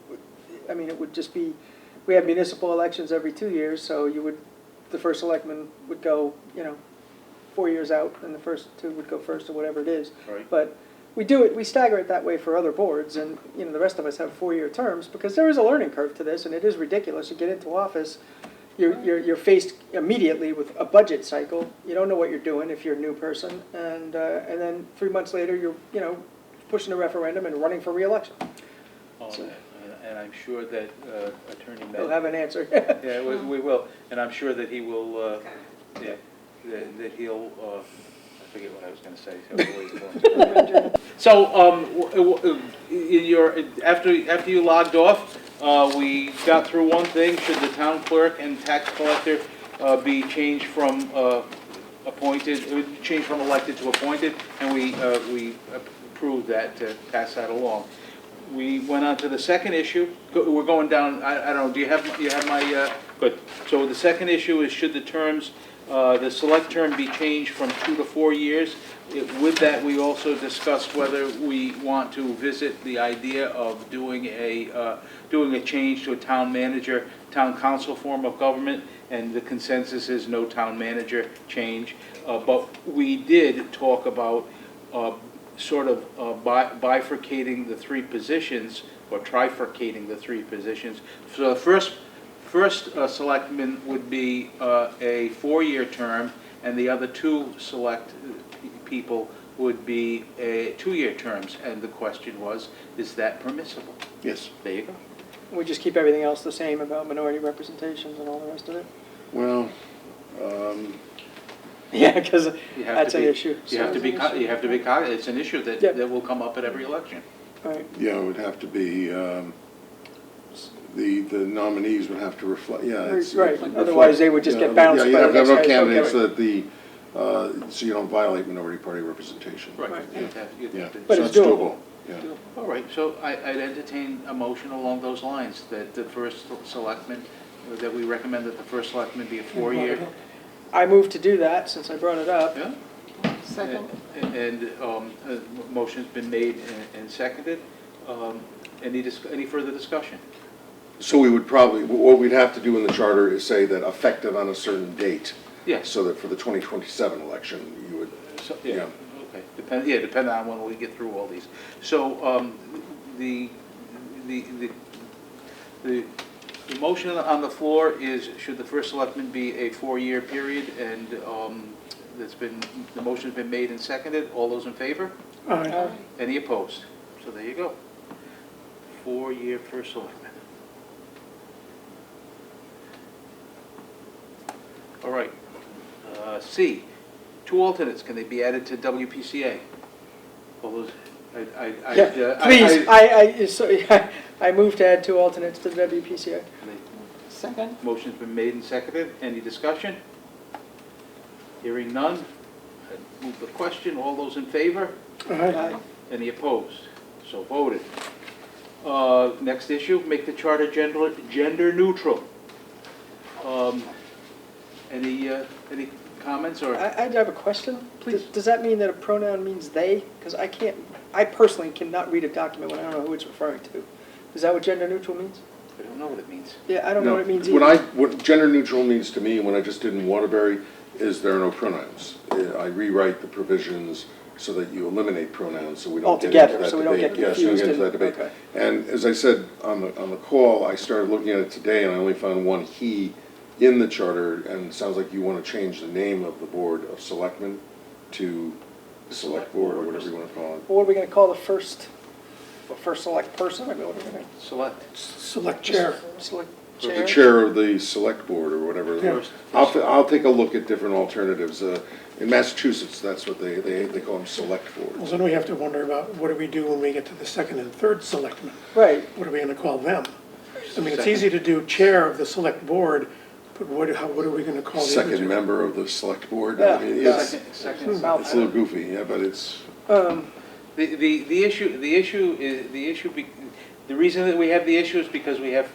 I mean, it would just be, we have municipal elections every 2 years, so you would, the first selectman would go, you know, 4 years out, and the first 2 would go first, or whatever it is. Right. But we do it, we stagger it that way for other boards, and, you know, the rest of us have 4 year terms, because there is a learning curve to this, and it is ridiculous, you get into office, you're faced immediately with a budget cycle, you don't know what you're doing if you're a new person, and then 3 months later, you're, you know, pushing a referendum and running for reelection. Oh, and I'm sure that Attorney They'll Med, have an answer. yeah, we will, and I'm sure that he will, yeah, that he'll, I forget what I was gonna say, so we'll wait for him. So, in your, after you logged off, we got through one thing: should the town clerk and tax collector be changed from elected to appointed, and we approved that to pass that along. We went on to the second issue. We're going down. I don't know. Do you have my? Good. So the second issue is, should the terms, the select term be changed from 2 to 4 years? With that, we also discussed whether we want to visit the idea of doing a change to a town manager, town council form of government, and the consensus is no town manager change. But we did talk about sort of bifurcating the 3 positions, or trifurcating the 3 positions. So the first selectman would be a 4-year term, and the other 2 select people would be 2-year terms. And the question was, is that permissible? Yes. There you go. We just keep everything else the same about minority representations and all the rest of it? Well, Yeah, because You have that's to an be- issue. You have to be, it's an issue that, Yep. that will come up at every election. Right. yeah, it would have to be, the nominees would have to reflect, yeah. it's- Right, it otherwise they would just yeah, get bounced Yeah, by you have the to have next no guy. candidates Okay. that so you don't violate minority party representation. Right. You'd Yeah, have to- But so it's it's doable. Yeah. All right, so I'd entertain a motion along those lines, that the first selectman, that we recommend that the first selectman be a 4-year. I moved to do that, since I brought it up. Yeah? Second. And a motion's been made and seconded. Any further discussion? So we would probably, what we'd have to do in the charter is say that effective on a certain date. Yes. So that for the 2027 election, you would, So, yeah. Okay, depending on when we get through all these. So, the motion on the floor is, should the first selectman be a 4-year period, and the motion's been made and seconded. All those in favor? Aye. Any opposed? So there you go. 4-year first selectman. All right. C, 2 alternates, can they be added to WPCA? All those, Yeah, please, I moved to add 2 alternates to the WPCA. Second. Motion's been made and seconded. Any discussion? Hearing none. I move the question. All those in favor? Aye. Any opposed? So voted. Next issue, make the charter gender neutral. Any comments or? I have a question. Please. Does that mean that a pronoun means they? Because I personally cannot read a document when I don't know who it's referring to. Is that what gender neutral means? I don't know what it means. Yeah, I don't know what it means What either. what gender neutral means to me, and when I just did in Waterbury, is there are no pronouns. I rewrite the provisions so that you eliminate pronouns, so we don't get into Altogether, that so we don't debate. get Yes, we don't confused get into that and- debate. okay. And as I said on the call, I started looking at it today, and I only found one he in the charter, and it sounds like you want to change the name of the Board of Selectmen to Select Board, or whatever you want to call it. Well, what are we gonna call the first select person? I mean, what are we gonna, Select. Select chair. select The chair? chair of the select board or whatever. Yeah. I'll take a look at different alternatives. In Massachusetts, that's what they call them, select Well, boards. then we have to wonder about what do we do when we get to the second and third selectmen? Right, What are we gonna call them? I mean, it's easy to do chair of the select board, but what are we gonna call the other two? Second member of the select board. Yeah, I mean, yeah. it's Second. it's a little goofy, yeah, but it's, The issue is, the reason that we have the issue is because we have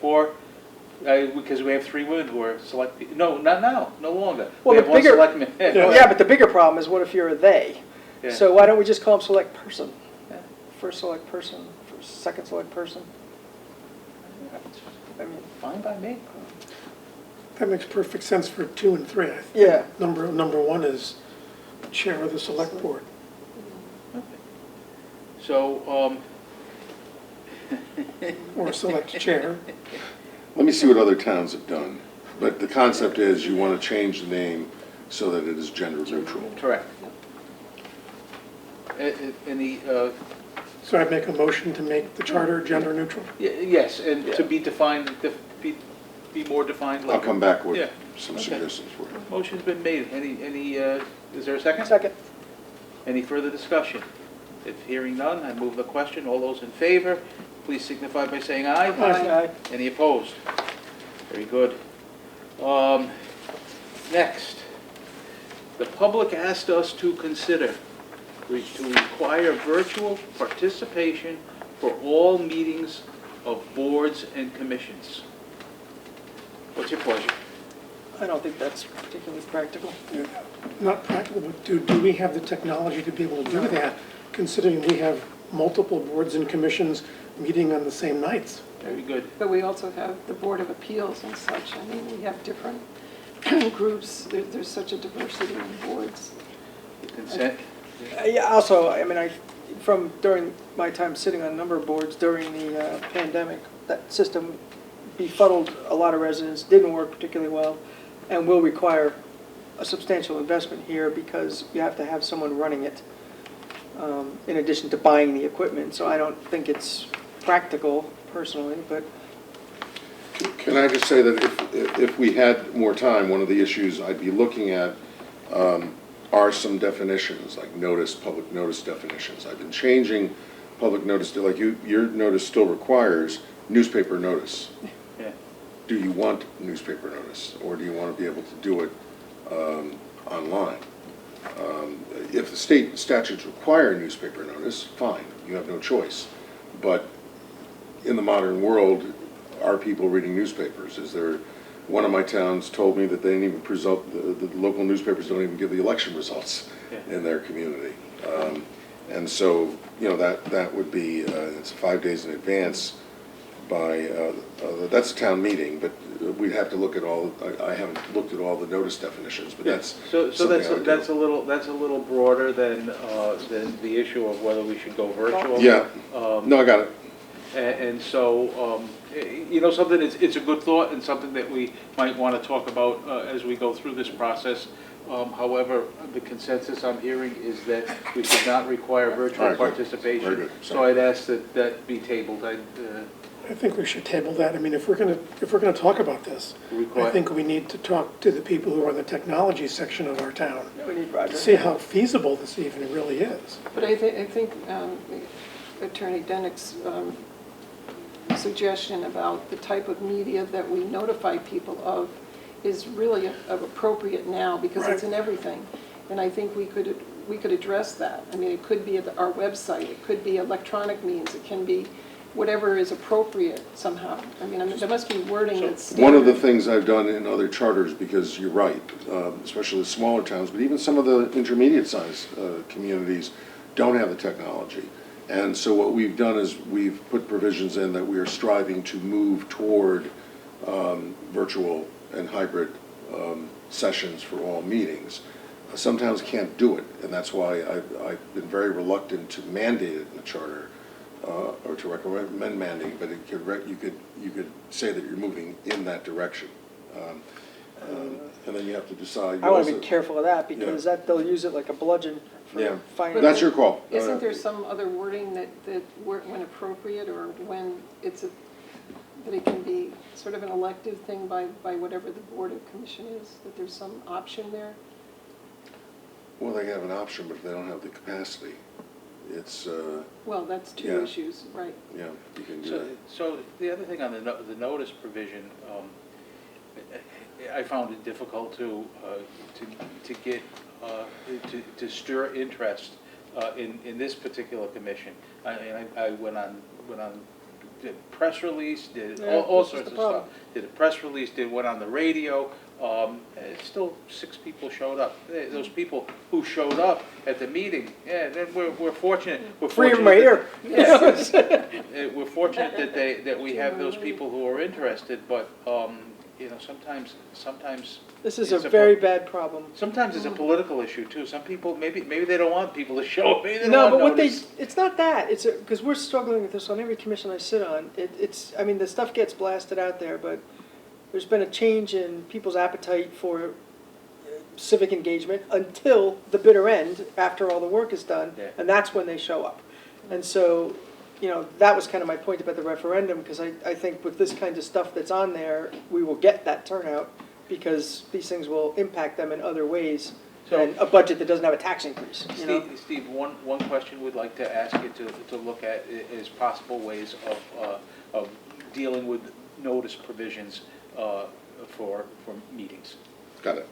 because we have 3 women who are select, no, not now, no longer. Well, We the have one bigger- selectman. yeah, but the bigger problem is what if you're a they? Yeah. So why don't we just call them select person? Yeah. First select person, first, second select person? I mean, Fine by me. That makes perfect sense for 2 and 3. I think. yeah, Number 1 is chair of the select board. So, Or select chair. let me see what other towns have done. But the concept is you want to change the name so that it is gender neutral. correct. Any, So I make a motion to make the charter gender neutral. yes, and to be defined, be more defined later. I'll come back Yeah. with some Okay. suggestions for you. Motion's been made. Is there a second? second. Any further discussion? If hearing none, I move the question. All those in favor, please signify by saying aye. Aye. Any opposed? Very good. Next, the public asked us to consider to require virtual participation for all meetings of boards and commissions. What's your pleasure? I don't think that's particularly practical. Not practical, but do we have the technology to be able to do that, considering we have multiple boards and commissions meeting on the same nights? Very good. But we also have the Board of Appeals and such. I mean, we have different groups. There's such a diversity in boards. The consent, Yeah, also, I mean, during my time sitting on a number of boards during the pandemic, that system befuddled a lot of residents, didn't work particularly well, and will require a substantial investment here because you have to have someone running it, in addition to buying the equipment. So I don't think it's practical personally, but Can I just say that if we had more time, one of the issues I'd be looking at are some definitions, like public notice definitions. I've been changing public notice, like your notice still requires newspaper notice. yeah. Do you want newspaper notice, or do you want to be able to do it online? If the state statutes require newspaper notice, fine, you have no choice. But in the modern world, are people reading newspapers? One of my towns told me that they didn't even the local newspapers don't even give the election results Yeah. in their community. And so, that would be, it's 5 days in advance by, that's a town meeting, but we'd have to look at I haven't looked at all the notice definitions, but that's So something I would do. that's a little broader than the issue of whether we should go virtual. Yeah, no, I got it. And so, something, it's a good thought and something that we might want to talk about as we go through this process. However, the consensus I'm hearing is that we should not require All virtual right, good. participation. Very good. So I'd ask that be tabled. I think we should table that. I mean, if we're gonna talk about this, I Require- think we need to talk to the people who are in the technology section of our town we need Roger. to see how feasible this even really is. But I think Attorney Denick's suggestion about the type of media that we notify people of is really appropriate now because it's in everything. And I think we could address that. I mean, it could be our website, it could be electronic means, it can be whatever is appropriate somehow. I mean, there must be wording that's standard. One of the things I've done in other charters, because you're right, especially the smaller towns, but even some of the intermediate-sized communities don't have the technology, And so what we've done is we've put provisions in that we are striving to move toward virtual and hybrid sessions for all meetings. Some towns can't do it, and that's why I've been very reluctant to mandate it in the charter, or to recommend mandating, but it could, you could say that you're moving in that direction. And then you have to decide. I want to be careful of that, because that, they'll use it like a bludgeon Yeah, for finding. that's your call. Isn't there some other wording that when appropriate, or when that it can be sort of an elective thing by whatever the board or commission is, that there's some option there? Well, they have an option, but if they don't have the capacity, it's, Well, that's two Yeah. issues, right? yeah, you can do So, that. so the other thing on the notice provision, I found it difficult to get, to stir interest in this particular commission. I went on, did press release, did Yeah, all this is sorts the of problem. stuff. Did a press release, went on the radio, still 6 people showed up. Those people who showed up at the meeting, yeah, then we're fortunate. We're Three of them fortunate right that- here. We're fortunate that we have those people who are interested, but, you know, sometimes. This is it's a very bad problem. Sometimes it's a political issue too. Some people, maybe they don't want people to show up, maybe they No, don't but want what they, notice. it's not that, it's, because we're struggling with this on every commission I sit on. It's, I mean, the stuff gets blasted out there, but there's been a change in people's appetite for civic engagement until the bitter end, after all the work is done, Yeah. and that's when they show up. And so, you know, that was kind of my point about the referendum, because I think with this kind of stuff that's on there, we will get that turnout, because these things will impact them in other ways So- than a budget that doesn't have a tax increase, you know? Steve, one question we'd like to ask you to look at is possible ways of dealing with notice provisions for meetings. Got it.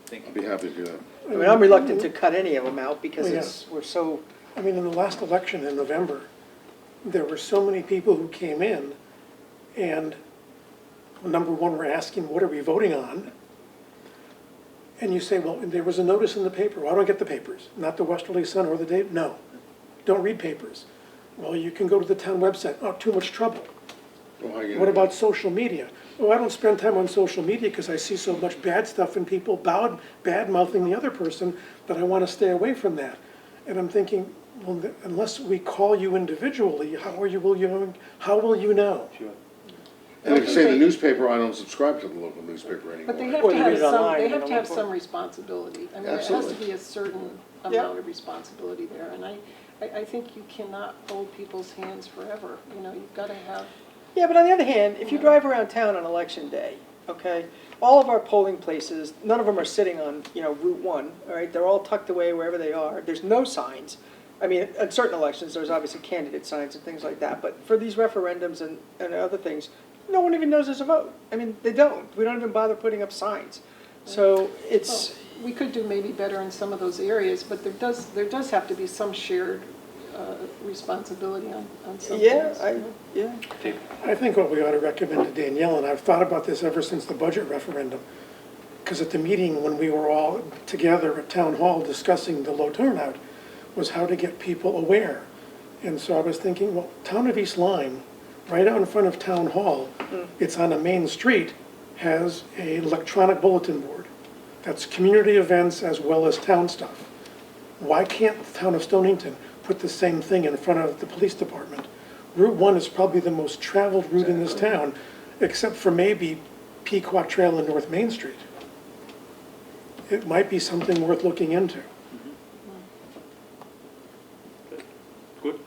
Thank I'll you. be happy to do that. I mean, I'm reluctant to cut any of them out because Yeah. we're so, I mean, in the last election in November, there were so many people who came in, and number one, were asking, what are we voting on? And you say, well, there was a notice in the paper. Well, I don't get the papers, not the Westerly Sun or the Dave, no. Don't read papers. Well, you can go to the town website. Oh, too much trouble. Well, how you What gonna- about social media? Oh, I don't spend time on social media because I see so much bad stuff and people bad-mouthing the other person that I want to stay away from that. And I'm thinking, well, unless we call you individually, how will you know? Sure. And if you say the newspaper, I don't subscribe to the local newspaper anymore. But they have Or to they have read it some, online they and have on to have the some responsibility. I mean, there has Absolutely. to be a certain Yeah. amount of responsibility there, and I think you cannot hold people's hands forever, you know, you've gotta have, yeah, but on the other hand, if you drive around town on election day, okay, all of our polling places, none of them are sitting on, you know, Route 1, all right? They're all tucked away wherever they are. There's no signs. I mean, at certain elections, there's obviously candidate signs and things like that, but for these referendums and other things, no one even knows there's a vote. I mean, they don't. We don't even bother putting up signs. So it's, well, we could do maybe better in some of those areas, but there does have to be some shared responsibility on some yeah, things. yeah. I think what we ought to recommend to Danielle, and I've thought about this ever since the budget referendum, because at the meeting when we were all together at Town Hall discussing the low turnout, was how to get people aware. And so I was thinking, well, Town of East Lyme, right out in front of Town Hall, it's on a main street, has an electronic bulletin board. That's community events as well as town stuff. Why can't the town of Stonington put the same thing in front of the police department? Route 1 is probably the most traveled route in this town, except for maybe Pequot Trail and North Main Street. It might be something worth looking into. Good.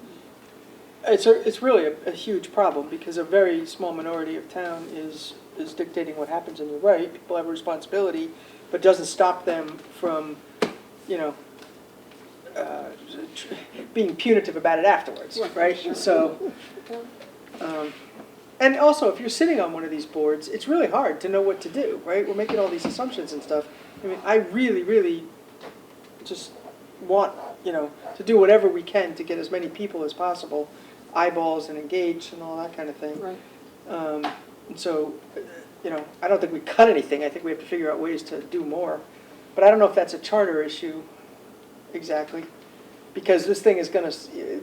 It's really a huge problem, because a very small minority of town is dictating what happens, and you're right, people have a responsibility, but doesn't stop them from, you know, being punitive about it afterwards, right? So, and also, if you're sitting on one of these boards, it's really hard to know what to do, right? We're making all these assumptions and stuff. I mean, I really, really just want, you know, to do whatever we can to get as many people as possible, eyeballs and engaged and all that kind of thing. Right. And so, you know, I don't think we cut anything. I think we have to figure out ways to do more. But I don't know if that's a charter issue exactly. because this thing is gonna,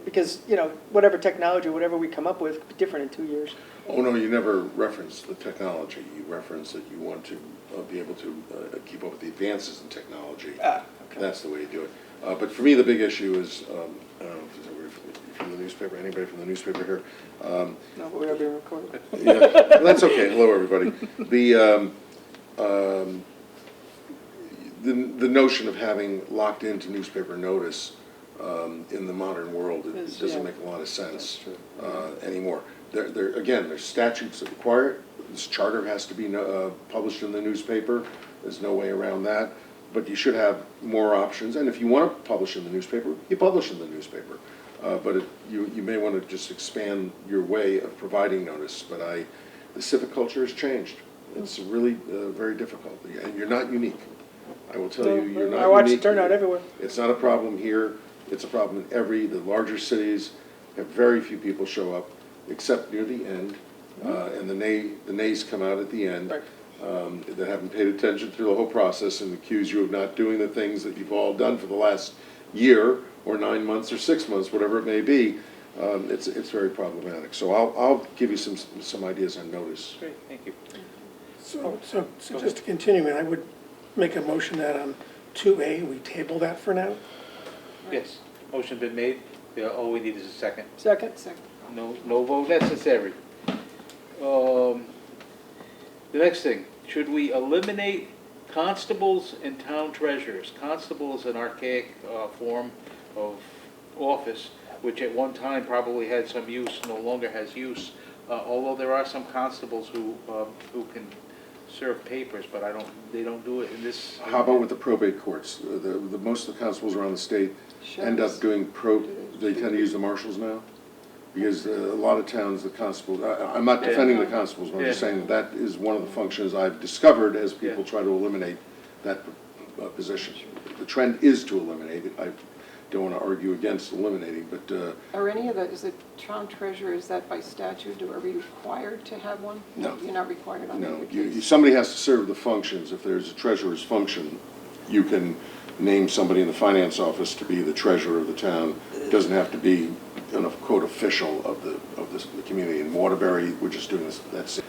because, you know, whatever technology, whatever we come up with, could be different in 2 years. Oh, no, you never reference the technology. You reference that you want to be able to keep up with the advances in technology. Ah, okay. That's the way you do it. But for me, the big issue is, I don't know if there's anybody from the newspaper, anybody from the newspaper here? No, but we are being recorded. Yeah, that's okay. Hello, everybody. The notion of having locked into newspaper notice in the modern world, it Is, doesn't yeah. make a lot of sense That's true. anymore. Again, there's statutes that require it. This charter has to be published in the newspaper. There's no way around that. But you should have more options. And if you want to publish in the newspaper, you publish in the newspaper. But you may want to just expand your way of providing notice. But the civic culture has changed. It's really very difficult. And you're not unique. I will tell you, you're not unique. I watch the turnout everywhere. It's not a problem here. It's a problem in the larger cities have very few people show up, except near the end. And the nays come out at the end. Right. That haven't paid attention through the whole process and accuse you of not doing the things that you've all done for the last year, or 9 months, or 6 months, whatever it may be. It's very problematic. So I'll give you some ideas on notice. Great, thank you. So just to continue, I would make a motion that on 2A, we table that for now. Yes, motion been made. Yeah, all we need is a second. Second? No vote necessary. The next thing, should we eliminate constables and town treasurers? Constable is an archaic form of office, which at one time probably had some use, no longer has use. Although there are some constables who can serve papers, but they don't do it in this. How about with the probate courts? Most of the constables around the state end up doing they tend to use the marshals now? Because a lot of towns, the constables, I'm not defending the constables, but I'm just Yeah. saying that is one of the functions I've discovered as people Yeah. try to eliminate that position. The trend is to eliminate it. I don't want to argue against eliminating, but Are any of the, is the town treasurer, is that by statute, or are we required to have one? No. You're not required on no, the case? somebody has to serve the functions. If there's a treasurer's function, you can name somebody in the finance office to be the treasurer of the town. It doesn't have to be an quote official of the community. In Waterbury, we're just doing this,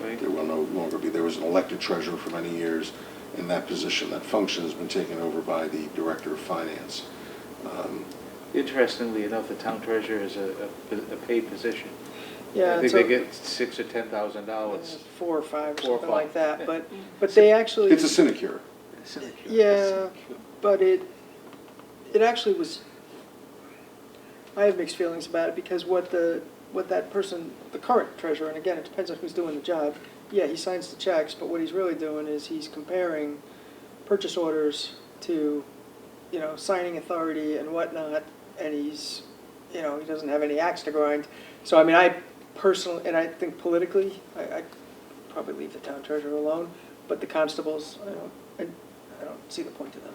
Right. there will no longer be. There was an elected treasurer for many years in that position. That function has been taken over by the director of finance. Interestingly enough, the town treasurer is a paid position. Yeah, I think so- they get $6,000 or $10,000. 4 or 5 or 4 or something 5. like that, but they actually. It's a sinecure. Yeah, but it actually was, I have mixed feelings about it, because what that person, the current treasurer, and again, it depends on who's doing the job, yeah, he signs the checks, but what he's really doing is he's comparing purchase orders to, you know, signing authority and whatnot, and he's, you know, he doesn't have any axe to grind. So, I mean, I personally, and I think politically, I probably leave the town treasurer alone, but the constables, I don't see the point of them.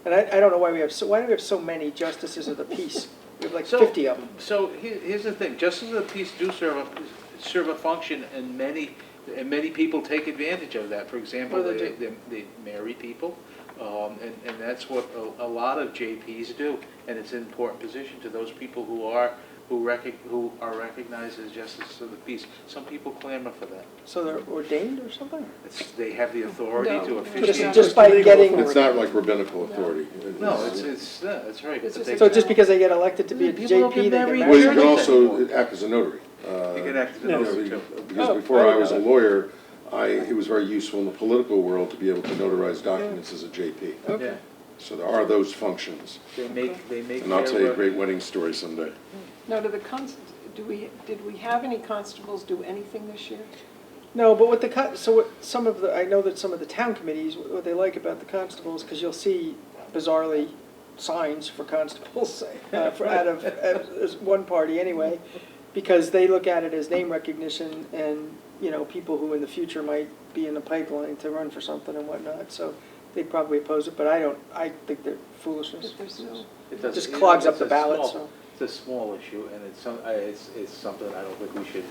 And I don't know why why do we have so many justices of the peace? We have like 50 of them. So here's the thing, justices of the peace do serve a function, and many people take advantage of that. For example, What do they they marry people, and that's what a lot of JPs do, and it's an important position to those people who are recognized as justices of the peace. Some people clamor for that. So they're ordained or something? They have the authority No, to just- officiate. Just by getting, It's not like rabbinical authority. No, that's right. It's But just they- so just because they get elected to be a People don't JP, get they get married. Well, you married? can also act as a notary. You can act as a Yeah. notary too. Because Oh, before I I didn't was a know that. lawyer, it was very useful in the political world to be able to notarize documents as a JP. Okay. Yeah. So there are those functions. They make. And I'll tell you a their, great wedding story someday. Now, did we have any constables do anything this year? No, but I know that some of the town committees, what they like about the constables, because you'll see bizarrely signs for constables out of as one party anyway, because they look at it as name recognition and, you know, people who in the future might be in the pipeline to run for something and whatnot, so they'd probably oppose it, but I think they're foolishness. That there's no, it doesn't- Just you know, clogs up it's the a ballot, small- so. It's a small issue, and it's something I don't think we should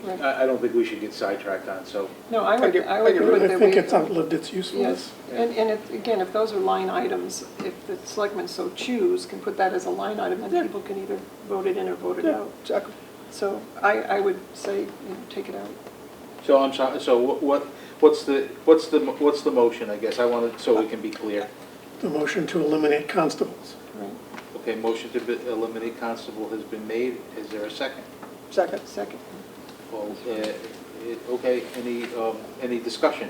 Right. I don't think we should get sidetracked on, so. No, I would, get- I I would get put I that think we. it's outlived its usefulness. Yes, and again, if those are line items, if the selectmen so choose, can put that as a line item, then Yeah. people can either vote it in or vote it Yeah, out. exactly. So I would say, take it out. So I'm sorry, so what's the motion, I guess? I wanted, so we can be clear. The motion to eliminate constables. Right, Okay, motion to eliminate constable has been made. Is there a second? Second. second. Well, okay, any discussion?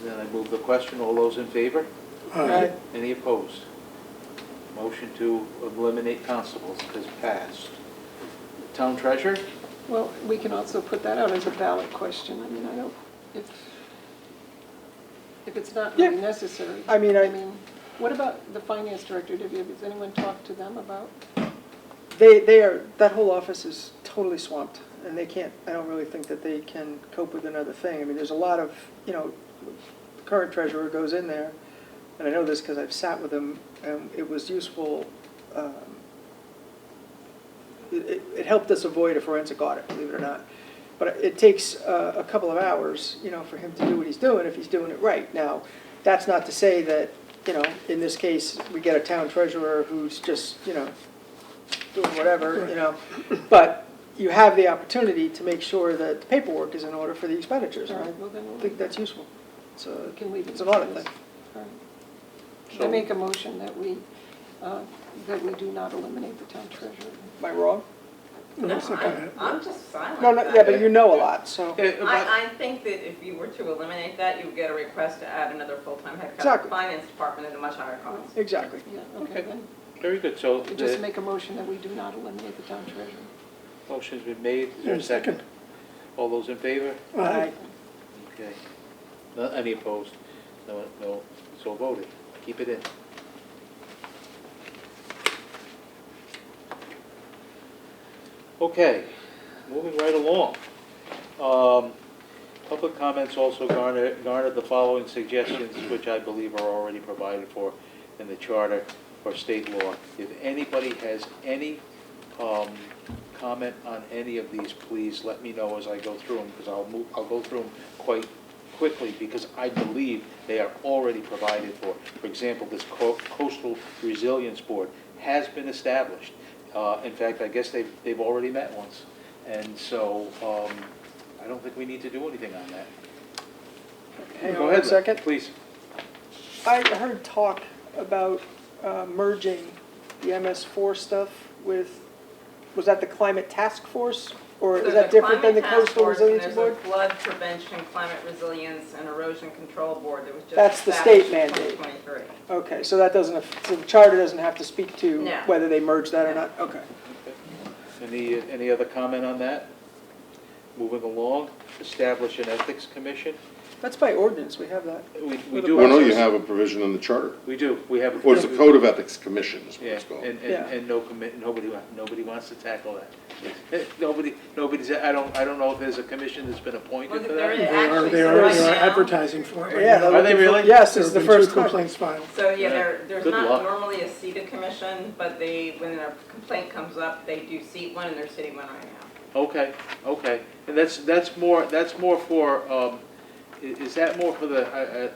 Then I move the question. All those in favor? Aye. Any opposed? Motion to eliminate constables has passed. Town treasurer? Well, we can also put that out as a ballot question. I mean, I don't, if it's not really Yeah. necessary. I mean, What about the finance director? Has anyone talked to them about? They are, that whole office is totally swamped, and they can't, I don't really think that they can cope with another thing. I mean, there's a lot of, the current treasurer goes in there, and I know this because I've sat with him, and it was useful. It helped us avoid a forensic audit, believe it or not. But it takes a couple of hours, for him to do what he's doing, if he's doing it right. Now, that's not to say that, in this case, we get a town treasurer who's just, doing whatever, But you have the opportunity to make sure that the paperwork is in order for the expenditures, and I Well, then we'll- think that's useful. So, We can leave it. it's an audit as thing. is. All right. Can I make a motion that we do not eliminate the town treasurer? Am I wrong? No, second. I'm just silent. No, no, about yeah, it. but you know a lot, so. I think that if you were to eliminate that, you would get a request to add another full-time head count Exactly. to the finance department at a much higher cost. Exactly. Yeah, okay, Okay. then, Very good, so we just the make a motion that we do not eliminate the town treasurer. motion's been made. Is there a Yeah, second? second. All those in favor? Aye. Okay. Any opposed? No, so voted. Keep it in. Okay, moving right along. Public comments also garnered the following suggestions, which I believe are already provided for in the charter or state law. If anybody has any comment on any of these, please let me know as I go through them, because I'll go through them quite quickly, because I believe they are already provided for. For example, this Coastal Resilience Board has been established. In fact, I guess they've already met once. And so, I don't think we need to do anything on that. Hang Go on ahead, one second. please. I heard talk about merging the MS4 stuff with, was that the Climate Task Force? Or is There's that a different than the climate task Coastal force, and Resilience Board? There's a flood prevention, climate resilience, and erosion control board that was just That's the established state in mandate. 2023. Okay, so that doesn't, so the charter doesn't have to speak to No. whether they merge that or not? Okay. Any other comment on that? Moving along, establish an ethics commission. That's by ordinance, we have that. We do. Well, no, you have a provision in the charter. We do, we have. Or it's the Code of Ethics Commission is what Yeah, it's called. Yeah. and nobody wants to tackle that. Nobody's, I don't know if there's a commission that's been appointed Well, for there that. is They are, actually, they so are right they are now- advertising for it right Yeah, now. Are they really? Yes, There this is have the been two first time. complaints filed. So, yeah, Yeah. there's Good not luck. normally a seated commission, but when a complaint comes up, they do seat one, and they're sitting one right now. Okay, and that's more for, is that more for the,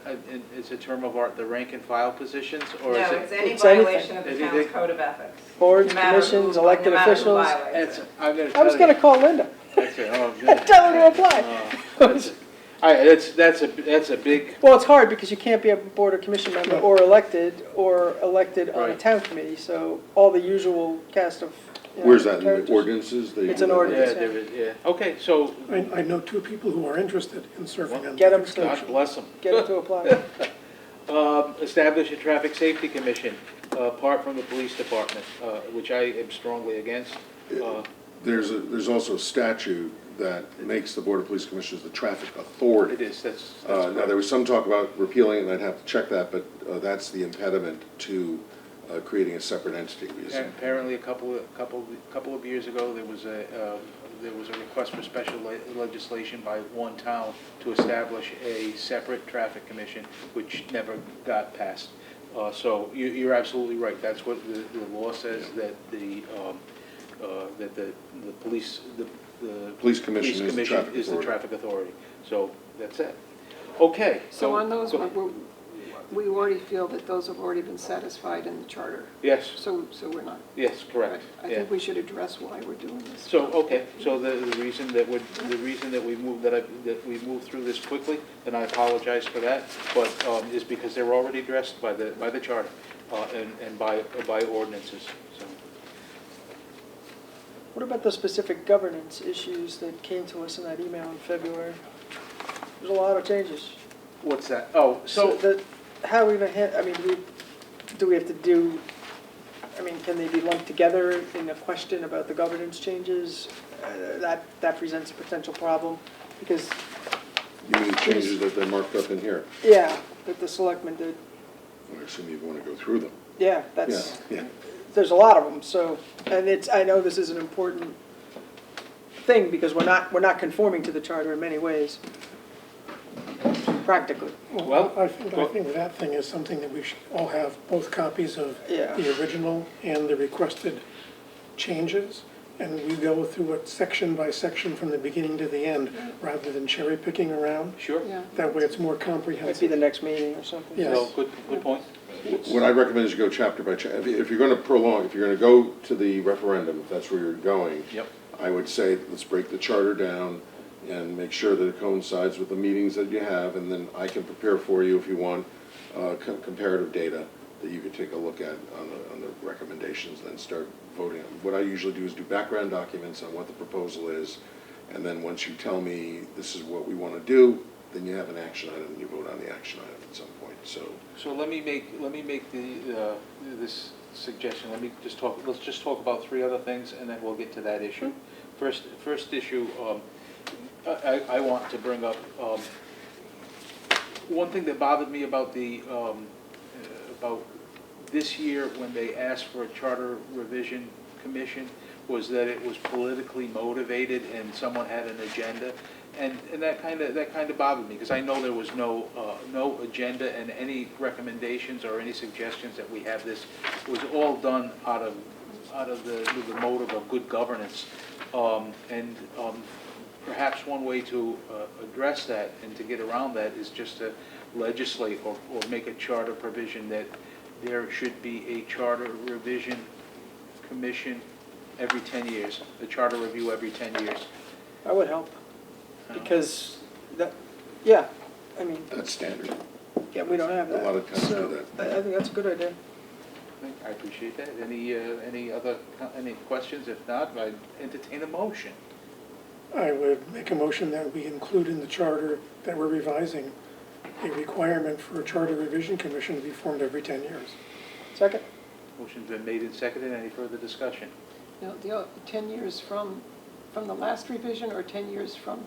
it's a term of art, the rank and file positions, or No, is it's it? any It's anything. violation of the town's Anything? code of ethics. Boards, No matter who- commissions, elected no matter who officials. violates That's, it. I'm gonna I was tell you. gonna call Linda. That's it, oh, good. Tell her to apply. That's a big, Well, it's hard because you can't be a board or commission member or elected on a Right. town committee, so all the usual cast of. Where's that in characters. the ordinances? They It's do an that? ordinance. yeah, there is, yeah. Okay, so, I know two people who are interested in serving on the Get 'em ethics to- commission. God bless them. Get them to apply. Establish a traffic safety commission, apart from the police department, which I am strongly against. There's also a statute that makes the Board of Police Commissioners the traffic authority. It is, that's Now, there was some talk about repealing it, and I'd have to check that, but that's the impediment to creating a separate entity. because- Apparently, a couple of years ago, there was a request for special legislation by one town to establish a separate traffic commission, which never got passed. So you're absolutely right. That's what the law says, that the police, the. Police commission is the traffic Is the authority. traffic authority. So that's it. Okay. So on those, go- we already feel that those have already been satisfied in the charter, Yes, so we're not. yes, correct. I Yeah. think we should address why we're doing this. So, okay, so the reason that we moved, that we moved through this quickly, and I apologize for that, but, is because they're already addressed by the charter, and by ordinances, so. What about the specific governance issues that came to us in that email in February? There's a lot of changes. What's that? Oh, so, How are we gonna, I mean, do we have to do, I mean, can they be lumped together in a question about the governance changes? That presents a potential problem, because, You mean the changes that they marked up in here? yeah, that the selectmen did, I assume you want to go through them. yeah, that's, Yeah, there's a lot of them, so, and I know this is an important thing, because we're not conforming to the charter in many ways, practically. Well, I think that thing is something that we should all have both copies of Yeah. the original and the requested changes. And we go through it section by section from the beginning to the end, rather than cherry picking around. sure. Yeah. That way it's more Might be comprehensive. the next meeting or something. Yes. So, good point. What I'd recommend is you go chapter by chapter. If you're going to prolong, if you're going to go to the referendum, if that's where you're going, Yep. I would say, let's break the charter down and make sure that it coincides with the meetings that you have, and then I can prepare for you if you want comparative data that you could take a look at on the recommendations, then start voting. What I usually do is do background documents on what the proposal is, and then once you tell me this is what we want to do, then you have an action item, and you vote on the action item at some point, so. So let me make this suggestion, let's just talk about three other things, and then we'll get to that issue. First issue, I want to bring up, one thing that bothered me about about this year when they asked for a charter revision commission was that it was politically motivated and someone had an agenda. And that kind of bothered me, because I know there was no agenda, and any recommendations or any suggestions that we have this was all done out of the motive of good governance. Perhaps one way to address that and to get around that is just to legislate or make a charter provision that there should be a charter revision commission every 10 years, a charter review every 10 years. That would help, because that, yeah, I mean, That's standard. yeah, we don't have that. A lot of towns do So, that. I think that's a good idea. I appreciate that. Any questions? If not, I'd entertain a motion. I would make a motion that we include in the charter that we're revising a requirement for a charter revision commission to be formed every 10 years. Second? Motion's been made and seconded. Any further discussion? Now, 10 years from the last revision, or 10 years from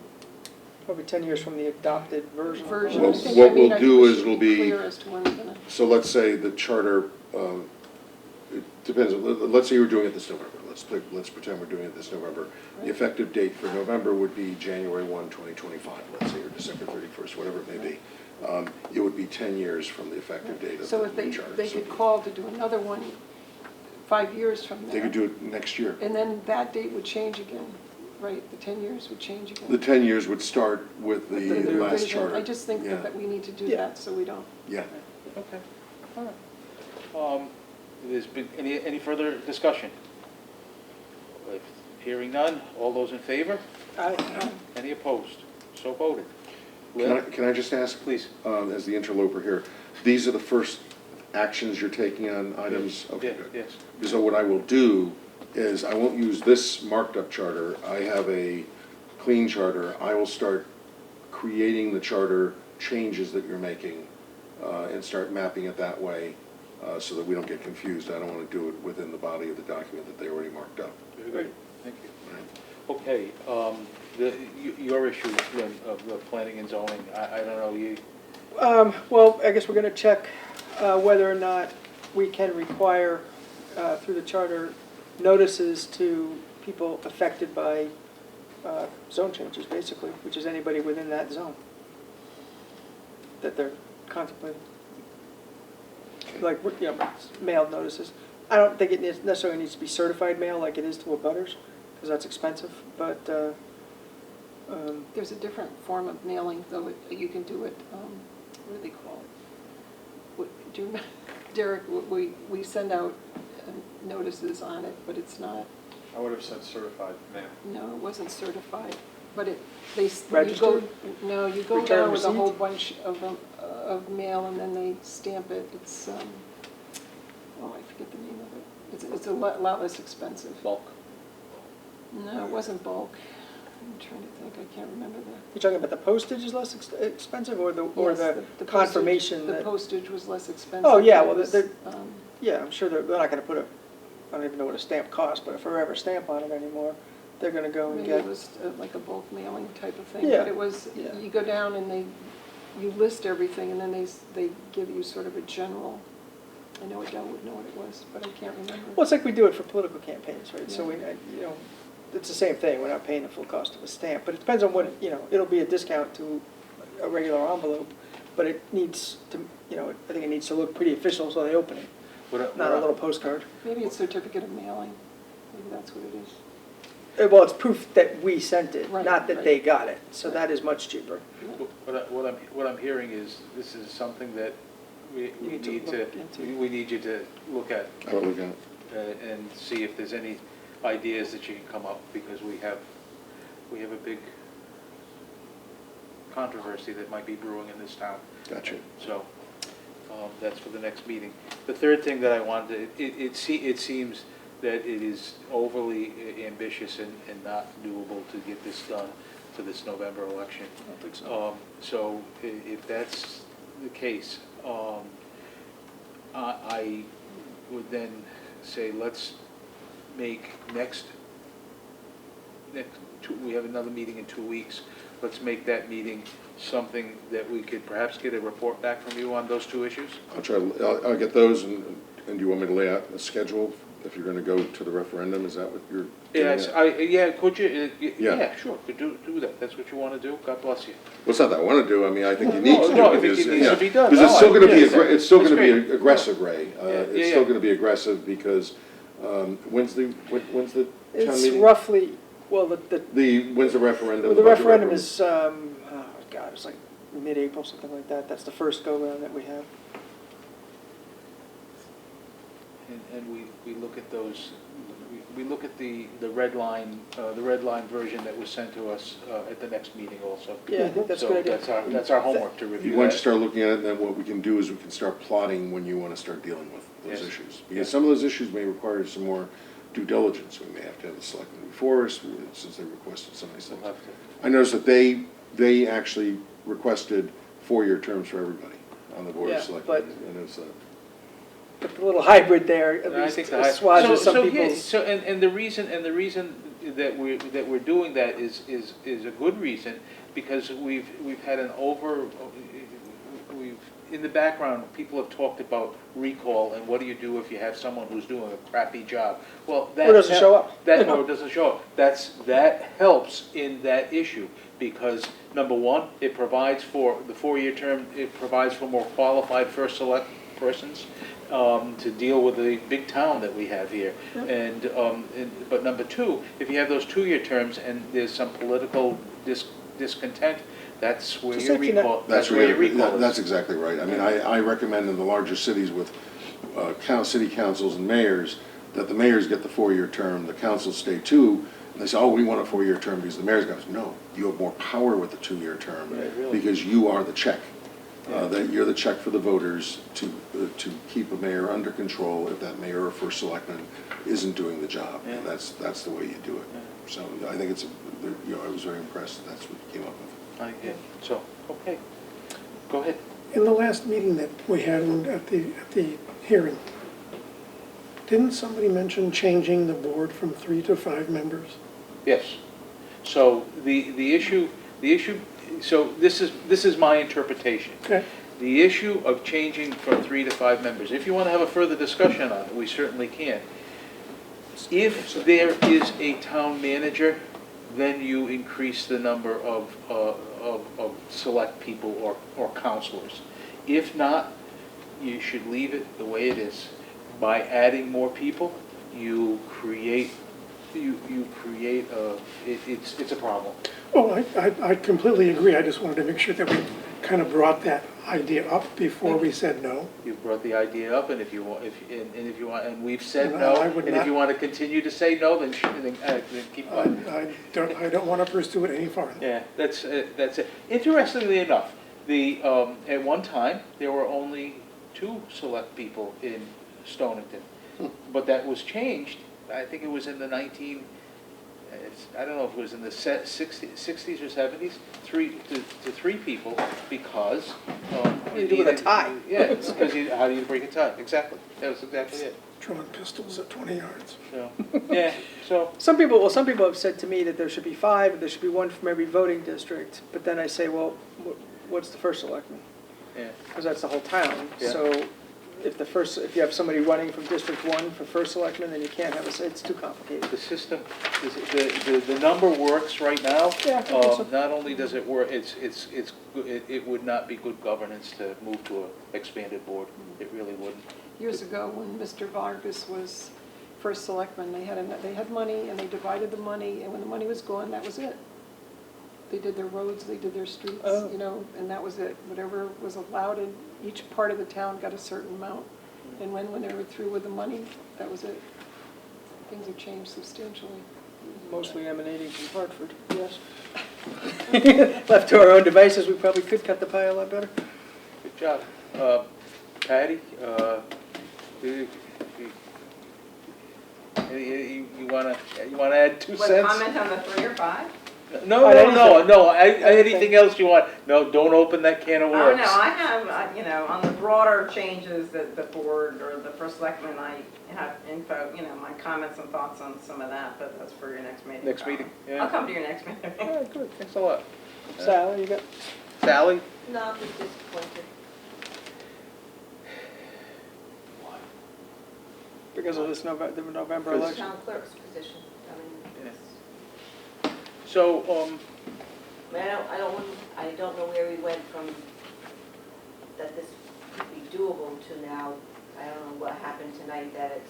Probably 10 years from the adopted version. version? Well, I think- what I mean, we'll I think do we is should it'll be be- clear as to when we're gonna. So let's say the charter, it depends, let's say you're doing it this November. Let's pretend we're doing it this November. The effective date for November would be January 1, 2025, let's say, or December 31st, whatever it may be. It would be 10 years from the effective date of So the if new charter. they So could call to do another one 5 years from They there. could do it next year. And then that date would change again, right? The 10 years would change again. The 10 years would start with the The last revision. charter. I just think Yeah. that we need to do Yeah. that, so we don't. Yeah. Okay. All right. There's been any further discussion? If hearing none, all those in favor? Aye. Any opposed? So voted. Can I just ask? Please. As the interloper here, these are the first actions you're taking on items? Okay, Yeah, good. yes. So what I will do is, I won't use this marked up charter, I have a clean charter, I will start creating the charter changes that you're making, and start mapping it that way, so that we don't get confused. I don't want to do it within the body of the document that they already marked up. Very good. Thank you. Okay, your issue, Lynn, of the planning and zoning, I don't know, you, Well, I guess we're gonna check whether or not we can require, through the charter, notices to people affected by zone changes, basically, which is anybody within that zone that they're contemplating. Like, you know, mailed notices. I don't think it necessarily needs to be certified mail like it is to abutters, because that's expensive, but There's a different form of mailing, though, you can do it, what do they call it? Do you remember, Derek, we send out notices on it, but it's not, I would have said certified mail. no, it wasn't certified, but it, you go, Registered? no, you go Return down with a whole receipt? bunch of mail, and then they stamp it, it's, oh, I forget the name of it. It's a lot less expensive. Bulk. No, it wasn't bulk. I'm trying to think, I can't remember the. You're talking about the postage is less expensive, or the Yes, the postage- confirmation The that? postage was less expensive. Oh, yeah, but it well, was, they're- um, Yeah, I'm sure they're not gonna put a, I don't even know what a stamp costs, but a forever stamp on it anymore. They're gonna go and Maybe get, it was like a bulk mailing type of thing. Yeah, But it was, yeah. you go down and you list everything, and then they give you sort of a general, I know Adele would know what it was, but I can't remember. well, it's like we do it for political campaigns, right? So Yeah. you know, it's the same thing, we're not paying the full cost of a stamp, but it depends on what, you know, it'll be a discount to a regular envelope, but it needs to, you know, I think it needs to look pretty official so they open it, not a little postcard. Maybe it's certificate of mailing. Maybe that's what it is. Well, it's proof that we sent it, Right, not that right. they got it, so that is much cheaper. What I'm hearing is, this is something that we need to need look into. we need you to look at I'll look at it. and see if there's any ideas that you can come up, because we have a big controversy that might be brewing in this town. Gotcha. So, that's for the next meeting. The third thing that I wanted, it seems that it is overly ambitious and not doable to get this done for this November election. I don't think so. So if that's the case, I would then say, let's make we have another meeting in 2 weeks. Let's make that meeting something that we could perhaps get a report back from you on those two issues. I'll get those, and do you want me to lay out a schedule if you're gonna go to the referendum? Is that what you're getting Yes, at? could you, Yeah. yeah, sure, could do that. That's what you want to do. God bless you. Well, it's not that I wanna do, I mean, I think you need to do it. No, I think it because, needs yeah, to be done. Because it's No, still gonna be, yes, it's still that's gonna be great. aggressive, Ray. Yeah, It's yeah. still gonna be aggressive because, when's the town It's meeting? roughly, well, When's the referendum? the budget referendum is, oh, God, it's like mid-April, something like that. That's the first go-round that we have. And we look at those, we look at the red line version that was sent to us at the next meeting also. Yeah, I think that's a good idea. So that's our homework to You review want to that. start looking at it, and then what we can do is we can start plotting when you want to start dealing with those Yes. issues. Because some of those issues may require some more due diligence. We may have to have the selectmen before us, since they requested some of these We'll things. have to- I noticed that they actually requested 4-year terms for everybody on the board of Yeah, selectmen. And it's, But the little hybrid there, at I least think assuages some yeah, people's. So, and the reason that we're doing that is a good reason, because we've had in the background, people have talked about recall, and what do you do if you have someone who's doing a crappy job? Well, that. Or doesn't show up. Or doesn't show up. That helps in that issue, because, number one, it provides for, the 4-year term, it provides for more qualified first select persons to deal with the big town that we have here. But number two, if you have those 2-year terms and there's some political discontent, that's where Just your like you're not- recall, that's where your really, recall is. that's exactly right. I mean, I recommend in the larger cities with city councils and mayors, that the mayors get the 4-year term, the councils stay 2, and they say, oh, we want a 4-year term because the mayor's goes, no, you have more power with the 2-year term, Right, really. because you are the check. Yeah. That you're the check for the voters to keep a mayor under control if that mayor or first selectman isn't doing the job. Yeah. And that's the way you do it. So I think I was very impressed, that's what you came up with. So, okay, go ahead. In the last meeting that we had at the hearing, didn't somebody mention changing the board from 3 to 5 members? Yes. So the issue, so this is my interpretation. Okay. The issue of changing from 3 to 5 members, if you want to have a further discussion on it, we certainly can. If there is a town manager, then you increase the number of select people or counselors. If not, you should leave it the way it is. By adding more people, you create you create it's a problem. Oh, I completely agree. I just wanted to make sure that we kind of brought that idea up before we said no. You brought the idea up, and if you want, if you want, and we've said And no, I would and if not- you want to continue to say no, then keep going. I don't want to pursue it any farther. Yeah, that's it. Interestingly enough, at one time, there were only 2 select people in Stonington. But that was changed, I think it was in the I don't know if it was in the 60s or 70s, 3 people, because. What do you do with a tie? Yeah, because how do you break a tie? Exactly, that was exactly it. Drawing pistols at 20 yards. So, yeah, so, Some people have said to me that there should be 5, and there should be 1 from every voting district, but then I say, well, what's the first selectman? yeah. Because that's the whole town. Yeah. So if you have somebody running from District 1 for first selectman, then you can't have it's too complicated. The system, the number works right now. Yeah, I think so. Not only does it work, it would not be good governance to move to an expanded board. It really wouldn't. Years ago, when Mr. Vargas was first selectman, they had money, and they divided the money, and when the money was gone, that was it. They did their roads, they did their streets, Oh. and that was it. Whatever was allowed in each part of the town got a certain amount. And when they were through with the money, that was it. Things have changed substantially. Mostly emanating from Hartford, yes. Left to our own devices, we probably could cut the pie a lot better. Good job. Patty, you wanna add 2 What, cents? comment on the 3 or 5? No, anything else you want? No, don't open that can of Oh, worms. no, I have, on the broader changes that the board or the first selectman, I have info, my comments and thoughts on some of that, but that's for your next meeting. Next meeting, yeah. I'll come to your next meeting. All right, good, thanks a lot. Sal, you got? Sally? No, I'm just disappointed. Because of the November Because- election. Town clerk's position. I mean, Yeah. So, I don't know where we went from that this could be doable to now. I don't know what happened tonight that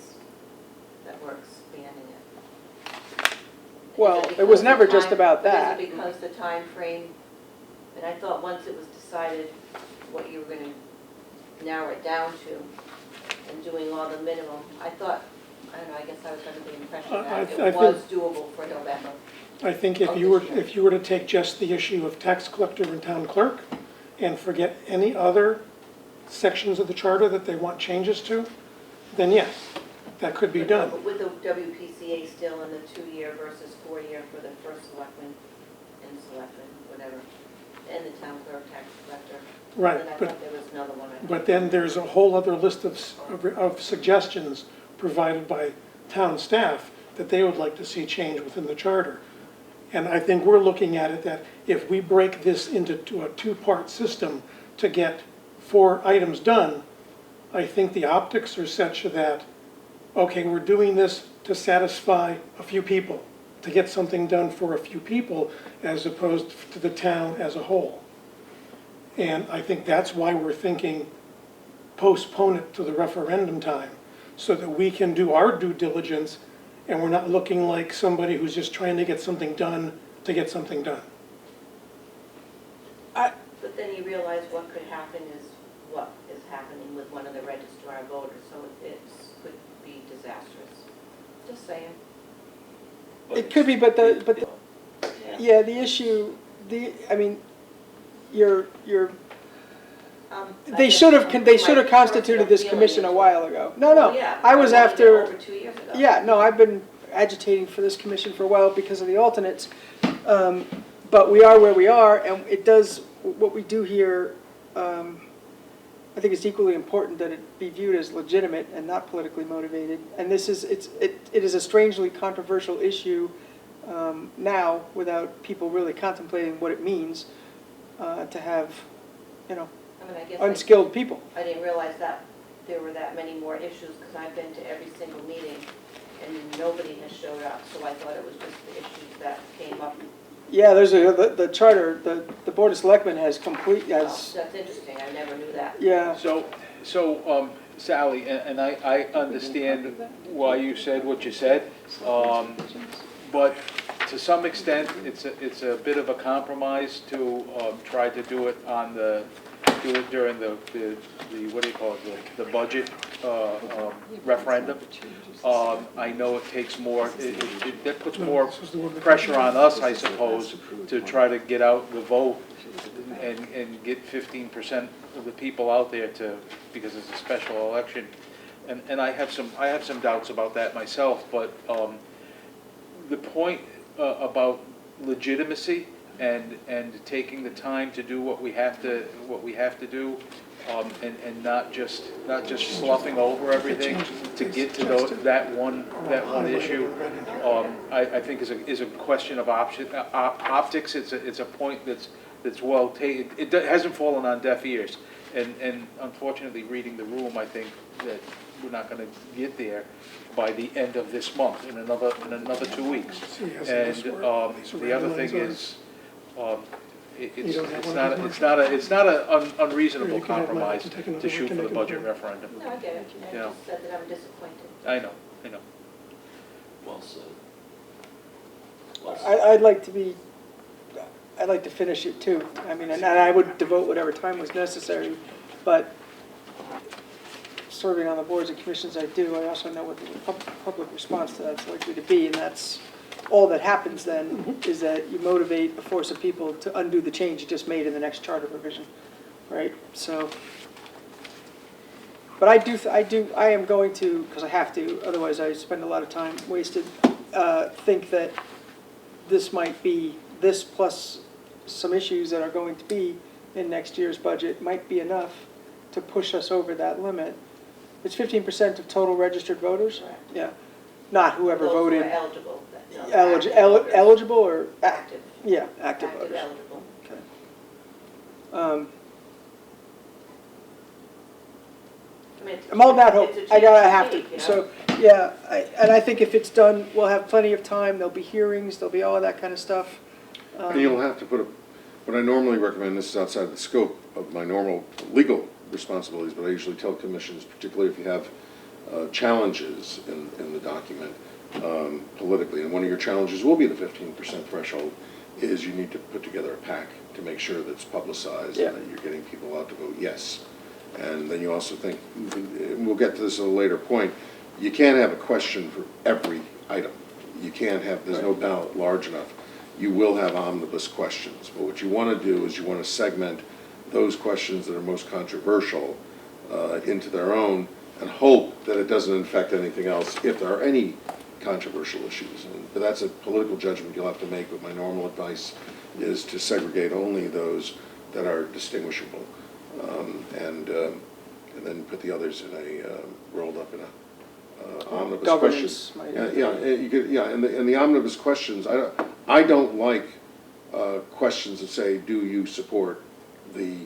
we're expanding it. Well, Is it was because the never just time- about that. Is it because the time frame? And I thought once it was decided what you were going to narrow it down to and doing all the minimum, I don't know, I guess I was under the impression that I it was doable for November. I think if you were to take just the issue of tax collector and town clerk and forget any other sections of the charter that they want changes to, then yes, that could be done. But with the WPCA still in the 2-year versus 4-year for the first selectman and selectman, whatever, and the town clerk, tax collector. Right, And I but thought there was another one. But then there's a whole other list of suggestions provided by town staff that they would like to see change within the charter. And I think we're looking at it that if we break this into a 2-part system to get 4 items done, I think the optics are such that, okay, we're doing this to satisfy a few people, to get something done for a few people, as opposed to the town as a whole. And I think that's why we're thinking postpone it to the referendum time, so that we can do our due diligence and we're not looking like somebody who's just trying to get something done to get something done. But then you realize what could happen is what is happening with one of the registrar voters, so it could be disastrous. Just saying. It could be, but yeah, the issue, they should have constituted this commission a while ago. No, Yeah, I was wanted it after, over 2 years ago. yeah, no, I've been agitating for this commission for a while because of the alternates. But we are where we are, and it does, what we do here, I think it's equally important that it be viewed as legitimate and not politically motivated. And this is, it is a strangely controversial issue now, without people really contemplating what it means to have, I mean, I guess unskilled people. I didn't realize that there were that many more issues, because I've been to every single meeting, and nobody has showed up, so I thought it was just the issues that came up. Yeah, there's the charter, the Board of Selectmen has Oh, that's interesting, I never knew that. yeah. So, Sally, and I understand why you said what you said, but to some extent, it's a bit of a compromise to try to do it during the, what do you call it, the budget referendum. I know it takes more, that puts more pressure on us, I suppose, to try to get out the vote and get 15% of the people out there because it's a special election. And I have some doubts about that myself, but the point about legitimacy and taking the time to do what we have to do, and not just sloughing over everything to get to that one issue, I think is a question of optics. It's a point that's well taken. It hasn't fallen on deaf ears, and unfortunately, reading the room, I think that we're not going to get there by the end of this month, in another 2 weeks. And the other thing is, it's not an unreasonable compromise to shoot for the budget referendum. No, I get it. I Yeah. just said that I'm disappointed. I know. Well said. I'd like to finish it too. I mean, and I would devote whatever time was necessary, but serving on the boards and commissions I do, I also know what the public response to that's likely to be, and that's all that happens then, is that you motivate a force of people to undo the change you just made in the next charter revision, right? So, but I am going to, because I have to, otherwise I spend a lot of time wasted, think that this might be, this plus some issues that are going to be in next year's budget might be enough to push us over that limit. It's 15% of total registered voters? Correct. Yeah, not whoever Those who are voted. eligible. No, active voters. Eligible or? Active. Yeah, active Active voters. eligible. Okay. I mean, it's a I'm all about hope. it's a I chance have take, you to. know? So, yeah, and I think if it's done, we'll have plenty of time. There'll be hearings, there'll be all of that kind of stuff. And you'll have to put what I normally recommend, this is outside the scope of my normal legal responsibilities, but I usually tell commissions, particularly if you have challenges in the document politically, and one of your challenges will be the 15% threshold, is you need to put together a pack to make sure that it's publicized Yeah. and that you're getting people out to vote yes. And then you also think, and we'll get to this at a later point, you can't have a question for every item. You can't have, there's no ballot large enough. You will have omnibus questions, but what you want to do is you want to segment those questions that are most controversial into their own and hope that it doesn't infect anything else if there are any controversial issues. But that's a political judgment you'll have to make, but my normal advice is to segregate only those that are distinguishable, and then put the others in rolled up in a omnibus Governance, question. might- And the omnibus questions, I don't like questions that say, do you support the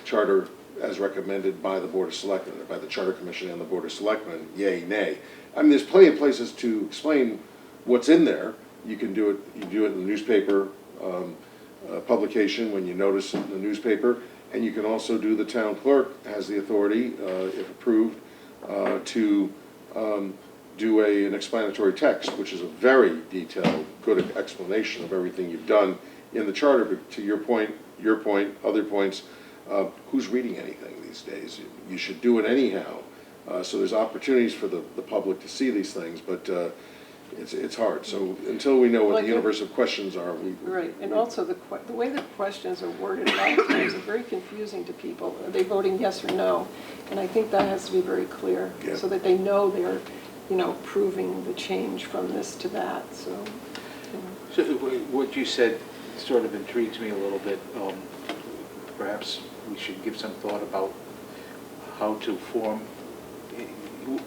charter as recommended by the Board of Selectmen, or by the Charter Commission and the Board of Selectmen, yay, nay. I mean, there's plenty of places to explain what's in there. You can do it in the newspaper publication when you notice it in the newspaper, and you can also do, the town clerk has the authority, if approved, to do an explanatory text, which is a very detailed, good explanation of everything you've done in the charter. But to your point, other points, who's reading anything these days? You should do it anyhow. So there's opportunities for the public to see these things, but it's hard. So until we know what Like the universe of questions are, we... Right, and also the way the questions are worded a lot of times are very confusing to people. Are they voting yes or no? And I think that has to be very clear, Yeah. so that they know they're, proving the change from this to that, so. So what you said sort of intrigues me a little bit. Perhaps we should give some thought about how to form.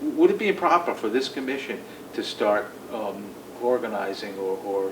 Would it be improper for this commission to start organizing or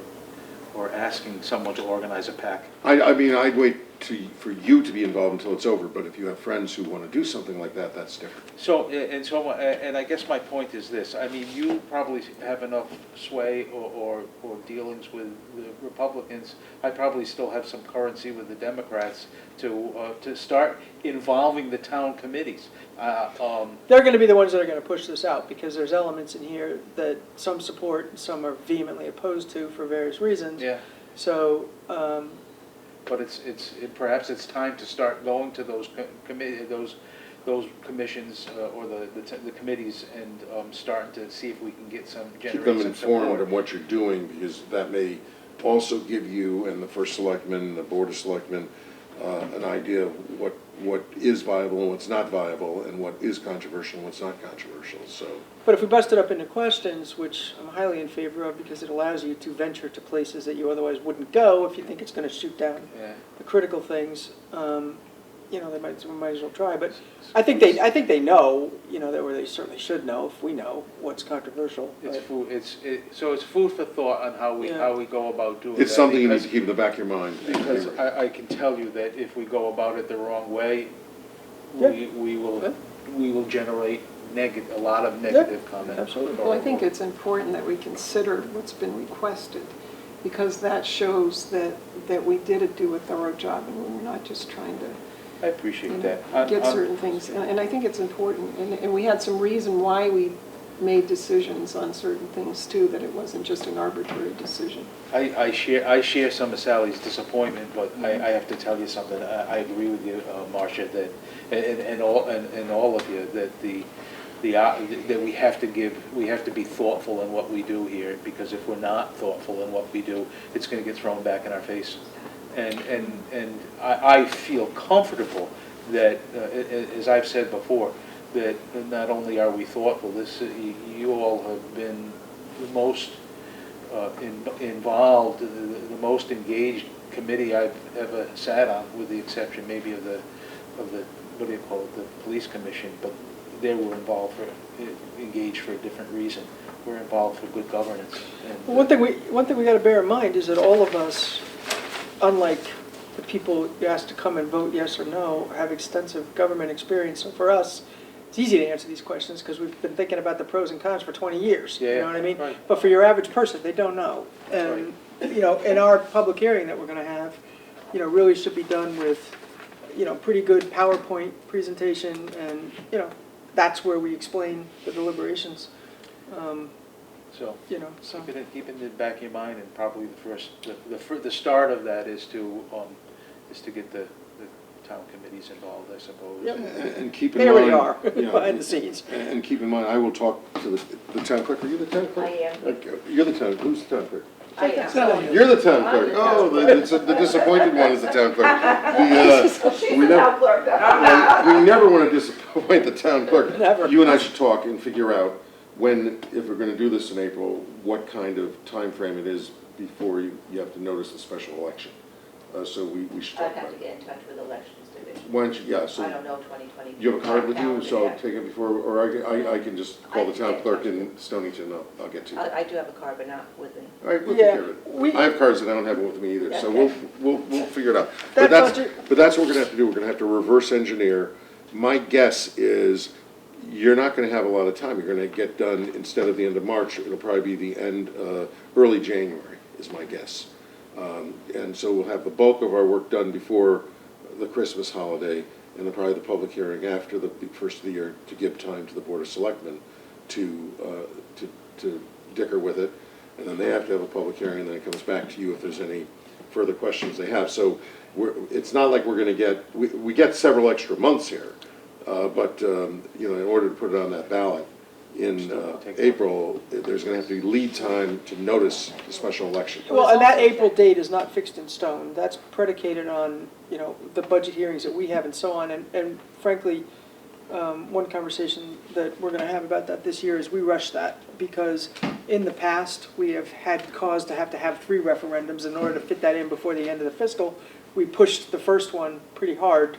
asking someone to organize a pack? I mean, I'd wait for you to be involved until it's over, but if you have friends who want to do something like that, that's different. So, and I guess my point is this, I mean, you probably have enough sway or dealings with the Republicans, I probably still have some currency with the Democrats to start involving the town committees. They're gonna be the ones that are gonna push this out, because there's elements in here that some support and some are vehemently opposed to for various reasons. Yeah, So, but perhaps it's time to start going to those those commissions or the committees and starting to see if we can get some, Keep generate them some informed support. of what you're doing, because that may also give you and the first selectman, the board of selectmen, an idea of what is viable and what's not viable, and what is controversial and what's not controversial, so. but if we bust it up into questions, which I'm highly in favor of, because it allows you to venture to places that you otherwise wouldn't go if you think it's gonna shoot down Yeah. the critical things, you know, we might as well try, but I think they know, you know, that, or they certainly should know, if we know what's controversial. It's but- food, so it's food for thought on how we go about doing that. It's something you need because- to keep in the back of your mind. Because I can tell you that if we go about it the wrong way, Yeah. we Yeah. will generate a lot of negative comments. absolutely. Well, I think it's important that we consider what's been requested, because that shows that we did do a thorough job, and we're not just trying to, I you appreciate know, that. get certain things. And I think it's important, and we had some reason why we made decisions on certain things too, that it wasn't just an arbitrary decision. I share some of Sally's disappointment, but I have to tell you something. I agree with you, Marcia, that, and all of you, that that we have to be thoughtful in what we do here, because if we're not thoughtful in what we do, it's gonna get thrown back in our face. And I feel comfortable that, as I've said before, that not only are we thoughtful, you all have been the most involved, the most engaged committee I've ever sat on, with the exception maybe of the, what do you call it, the police commission, but they were engaged for a different reason. We're involved for good governance. And, Well, one thing we gotta bear in mind is that all of us, unlike the people you asked to come and vote yes or no, have extensive government experience. So for us, it's easy to answer these questions because we've been thinking about the pros and cons for 20 years. You know what I mean? right. But for your average person, they don't know. And, you know, in our public hearing that we're gonna have, you know, really should be done with, you know, pretty good PowerPoint presentation, and, you know, that's where we explain the deliberations. So, You know, so. keep it in the back of your mind, and probably the start of that is to get the town committees involved, I suppose. Yep. And keep in They mind. already are, yeah, behind the scenes. And keep in mind, I will talk to the town clerk. Are you the town clerk? I am. Okay, you're the town, who's the town clerk? I am. You're the town I'm clerk. the town Oh, the disappointed one is the town clerk. She's We the never- town clerk. We never want to disappoint the town clerk. Never. You and I should talk and figure out when, if we're going to do this in April, what kind of time frame it is before you have to notice the special election. So we should I'd talk have about to it. get in touch with elections division. Why don't you, yeah, I so don't know 2020. you have a card with you, calendar so I'll yet. take it before, or I can just call I the can town get in clerk touch in Stonington, I'll get to you. I do have a card, but not with me. All right, we'll Yeah, take care of we- it. I have cards that I don't have with me either, so Okay. we'll figure it out. That But that's what we're gonna have to do, we're gonna have to reverse engineer. My guess is you're not gonna have a lot of time, you're gonna get done, instead of the end of March, it'll probably be the end, early January, is my guess. And so we'll have the bulk of our work done before the Christmas holiday, and then probably the public hearing after the first of the year, to give time to the Board of Selectmen to dicker with it. And then they have to have a public hearing, and then it comes back to you if there's any further questions they have. So it's not like we're gonna get, we get several extra months here, but, you know, in order to put it on that ballot in April, there's gonna have to be lead time to notice the special election. Well, and that April date is not fixed in stone. That's predicated on, you know, the budget hearings that we have and so on. And frankly, one conversation that we're gonna have about that this year is we rush that, because in the past, we have had cause to have 3 referendums in order to fit that in before the end of the fiscal. We pushed the first one pretty hard,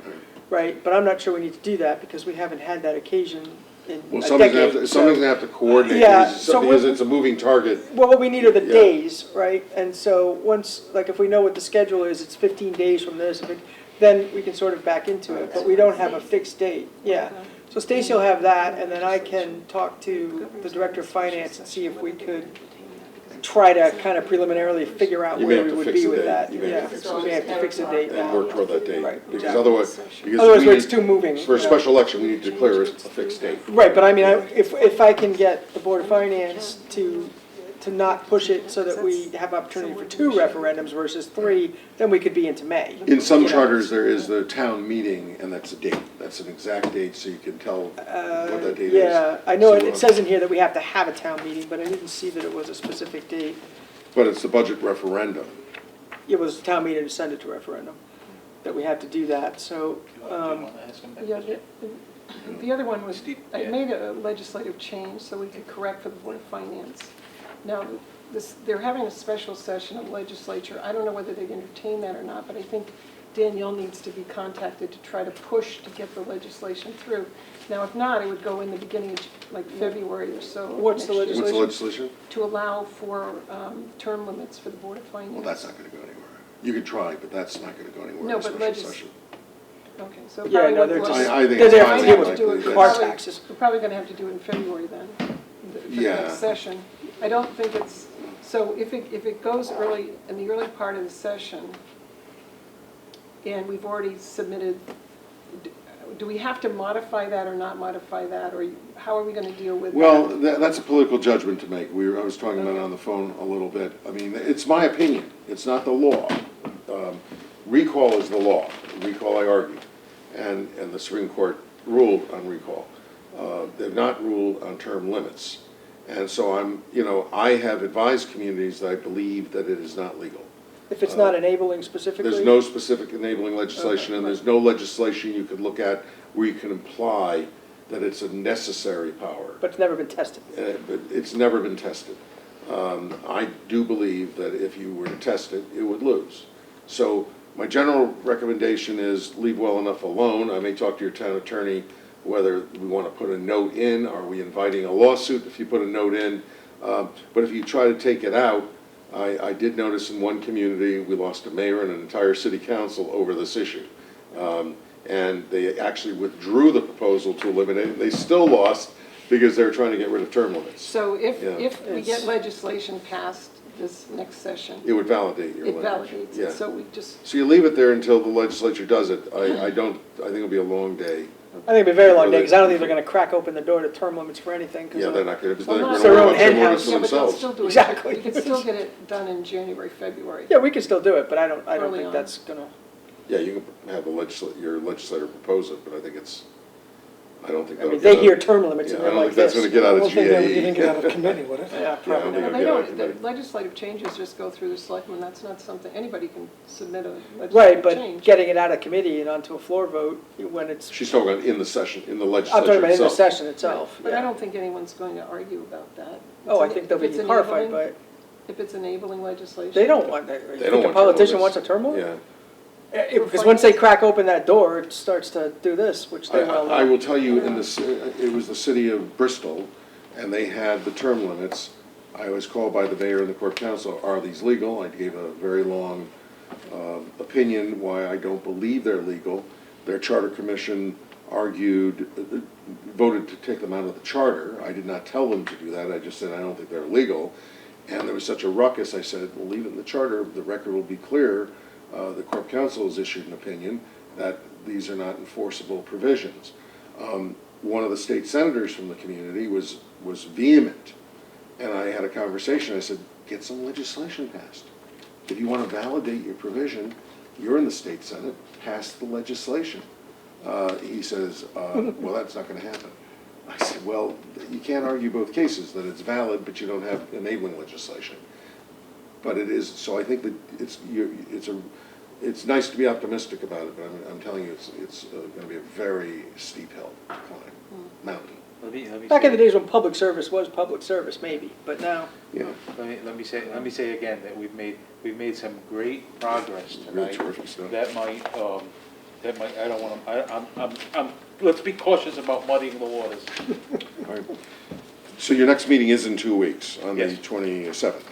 right? But I'm not sure we need to do that, because we haven't had that occasion in Well, a somebody's decade. gonna have to coordinate, Yeah, because so because we're- it's a moving target. Well, what we need are the Yeah. days, right? And so once, like, if we know what the schedule is, it's 15 days from this. If it then we can sort of back into it, but we don't have a fixed date, yeah. So Stacy will have that, and then I can talk to the Director of Finance and see if we could try to kind of preliminarily figure out You may where have we to would fix be a with date. that, You may yeah. have to fix So a we have to fix a date And now. work toward that date. Right, Because exactly. otherwise Otherwise, we where it's need- too moving. For a yeah. special election, we need to declare a fixed date. Right, but I mean, if I can get the Board of Finance to not push it so that we have opportunity for 2 referendums versus 3, then we could be into May. In some You know? charters, there is the town meeting, and that's a date. That's an exact date, so you can tell what that date is. Yeah, I know So, it says in here that we have to have a town meeting, but I didn't see that it was a specific date. But it's the budget referendum. It was a town meeting to send it to referendum, that we have to do that, so, Do you wanna ask him that Yeah, question? the other one was, Steve, I yeah. made a legislative change so we could correct for the Board of Finance. Now, they're having a special session of legislature. I don't know whether they'd entertain that or not, but I think Danielle needs to be contacted to try to push to get the legislation through. Now, if not, it would go in the beginning of like February or so. of What's the next year, What's the legislation? To allow for term limits for the Board of Finance. Well, that's not gonna go anywhere. You could try, but that's not gonna go anywhere No, in a but special session. Okay, so Yeah, probably no, what they're we'll- just- I think they're it's there highly to deal with unlikely that- car Probably- taxes. We're probably gonna have to do it in February then, for the Yeah. next session. I don't think it's, so if it goes early, in the early part of the session, and we've already submitted, do we have to modify that or not modify that, or how are we gonna deal with that? Well, that's a political judgment to make. I was talking about it on the phone a little bit. I mean, it's my opinion. It's not the law. Recall is the law. Recall, I argue. And the Supreme Court ruled on recall. They've not ruled on term limits. And so I have advised communities that I believe that it is not legal. If it's not enabling specifically? There's no specific enabling legislation, and there's no legislation you could look at where you can imply that it's a necessary power. But it's never been tested. But it's never been tested. I do believe that if you were to test it, it would lose. So my general recommendation is leave well enough alone. I may talk to your town attorney whether we want to put a note in. Are we inviting a lawsuit if you put a note in? But if you try to take it out, I did notice in one community, we lost a mayor and an entire city council over this issue. And they actually withdrew the proposal to eliminate it. They still lost because they were trying to get rid of term limits. So if Yeah. we get legislation passed this next session, It would validate your it language. validates Yeah. it, so we just, So you leave it there until the legislature does it. I think it'll be a long day. I think it'd be a very long day, because I don't think they're gonna crack open the door to term limits for anything, because Yeah, they're not gonna, because Well, they're not- gonna Their worry own about term hen limits house. yeah, but they'll themselves. still do it. Exactly. We can still get it done in January, February. yeah, we can still do it, but I don't Early think on. that's gonna, Yeah, you can have your legislator propose it, but I think I don't think I that'll mean, get they out- hear term limits Yeah, and I they're don't like think that's this. gonna get I out don't of think that would GAE. even get out of committee, would it? Yeah, Yeah, I probably don't think Well, it'll they get out of don't, committee. the legislative changes just go through the selectmen, that's not something, anybody can submit a Right, legislative but change. getting it out of committee and onto a floor vote when it's, She's talking about in the session, in the I'm legislature talking about in the itself. session itself. But I yeah. don't think anyone's going to argue about that. Oh, I If think they'll be it's horrified enabling- by it. If it's enabling legislation. They don't want, you They think don't a want term politician limits. wants a term limit? Yeah. Because once they crack open that door, it starts to do this, which they well I know. will tell you, it was the city of Bristol, and they had the term limits. I was called by the mayor and the court council, are these legal? I gave a very long opinion why I don't believe they're legal. Their charter commission argued, voted to take them out of the charter. I did not tell them to do that, I just said I don't think they're legal. And there was such a ruckus, I said, well, leave it in the charter, the record will be clear. The court council has issued an opinion that these are not enforceable provisions. One of the state senators from the community was vehement, and I had a conversation, I said, get some legislation passed. If you want to validate your provision, you're in the state senate, pass the legislation. He says, well, that's not going to happen. I said, well, you can't argue both cases, that it's valid, but you don't have enabling legislation. But it is, so I think that it's nice to be optimistic about it, but I'm telling you, it's going to be a very steep hill to climb, mountain. Let me Back in the say- days when public service was public service, maybe, but now, Yeah, Let me say again that we've made some great progress really tonight. terrific stuff. That might, I don't want to, let's be cautious about muddying the waters. All right. So your next meeting is in 2 weeks, on the Yes. 27th?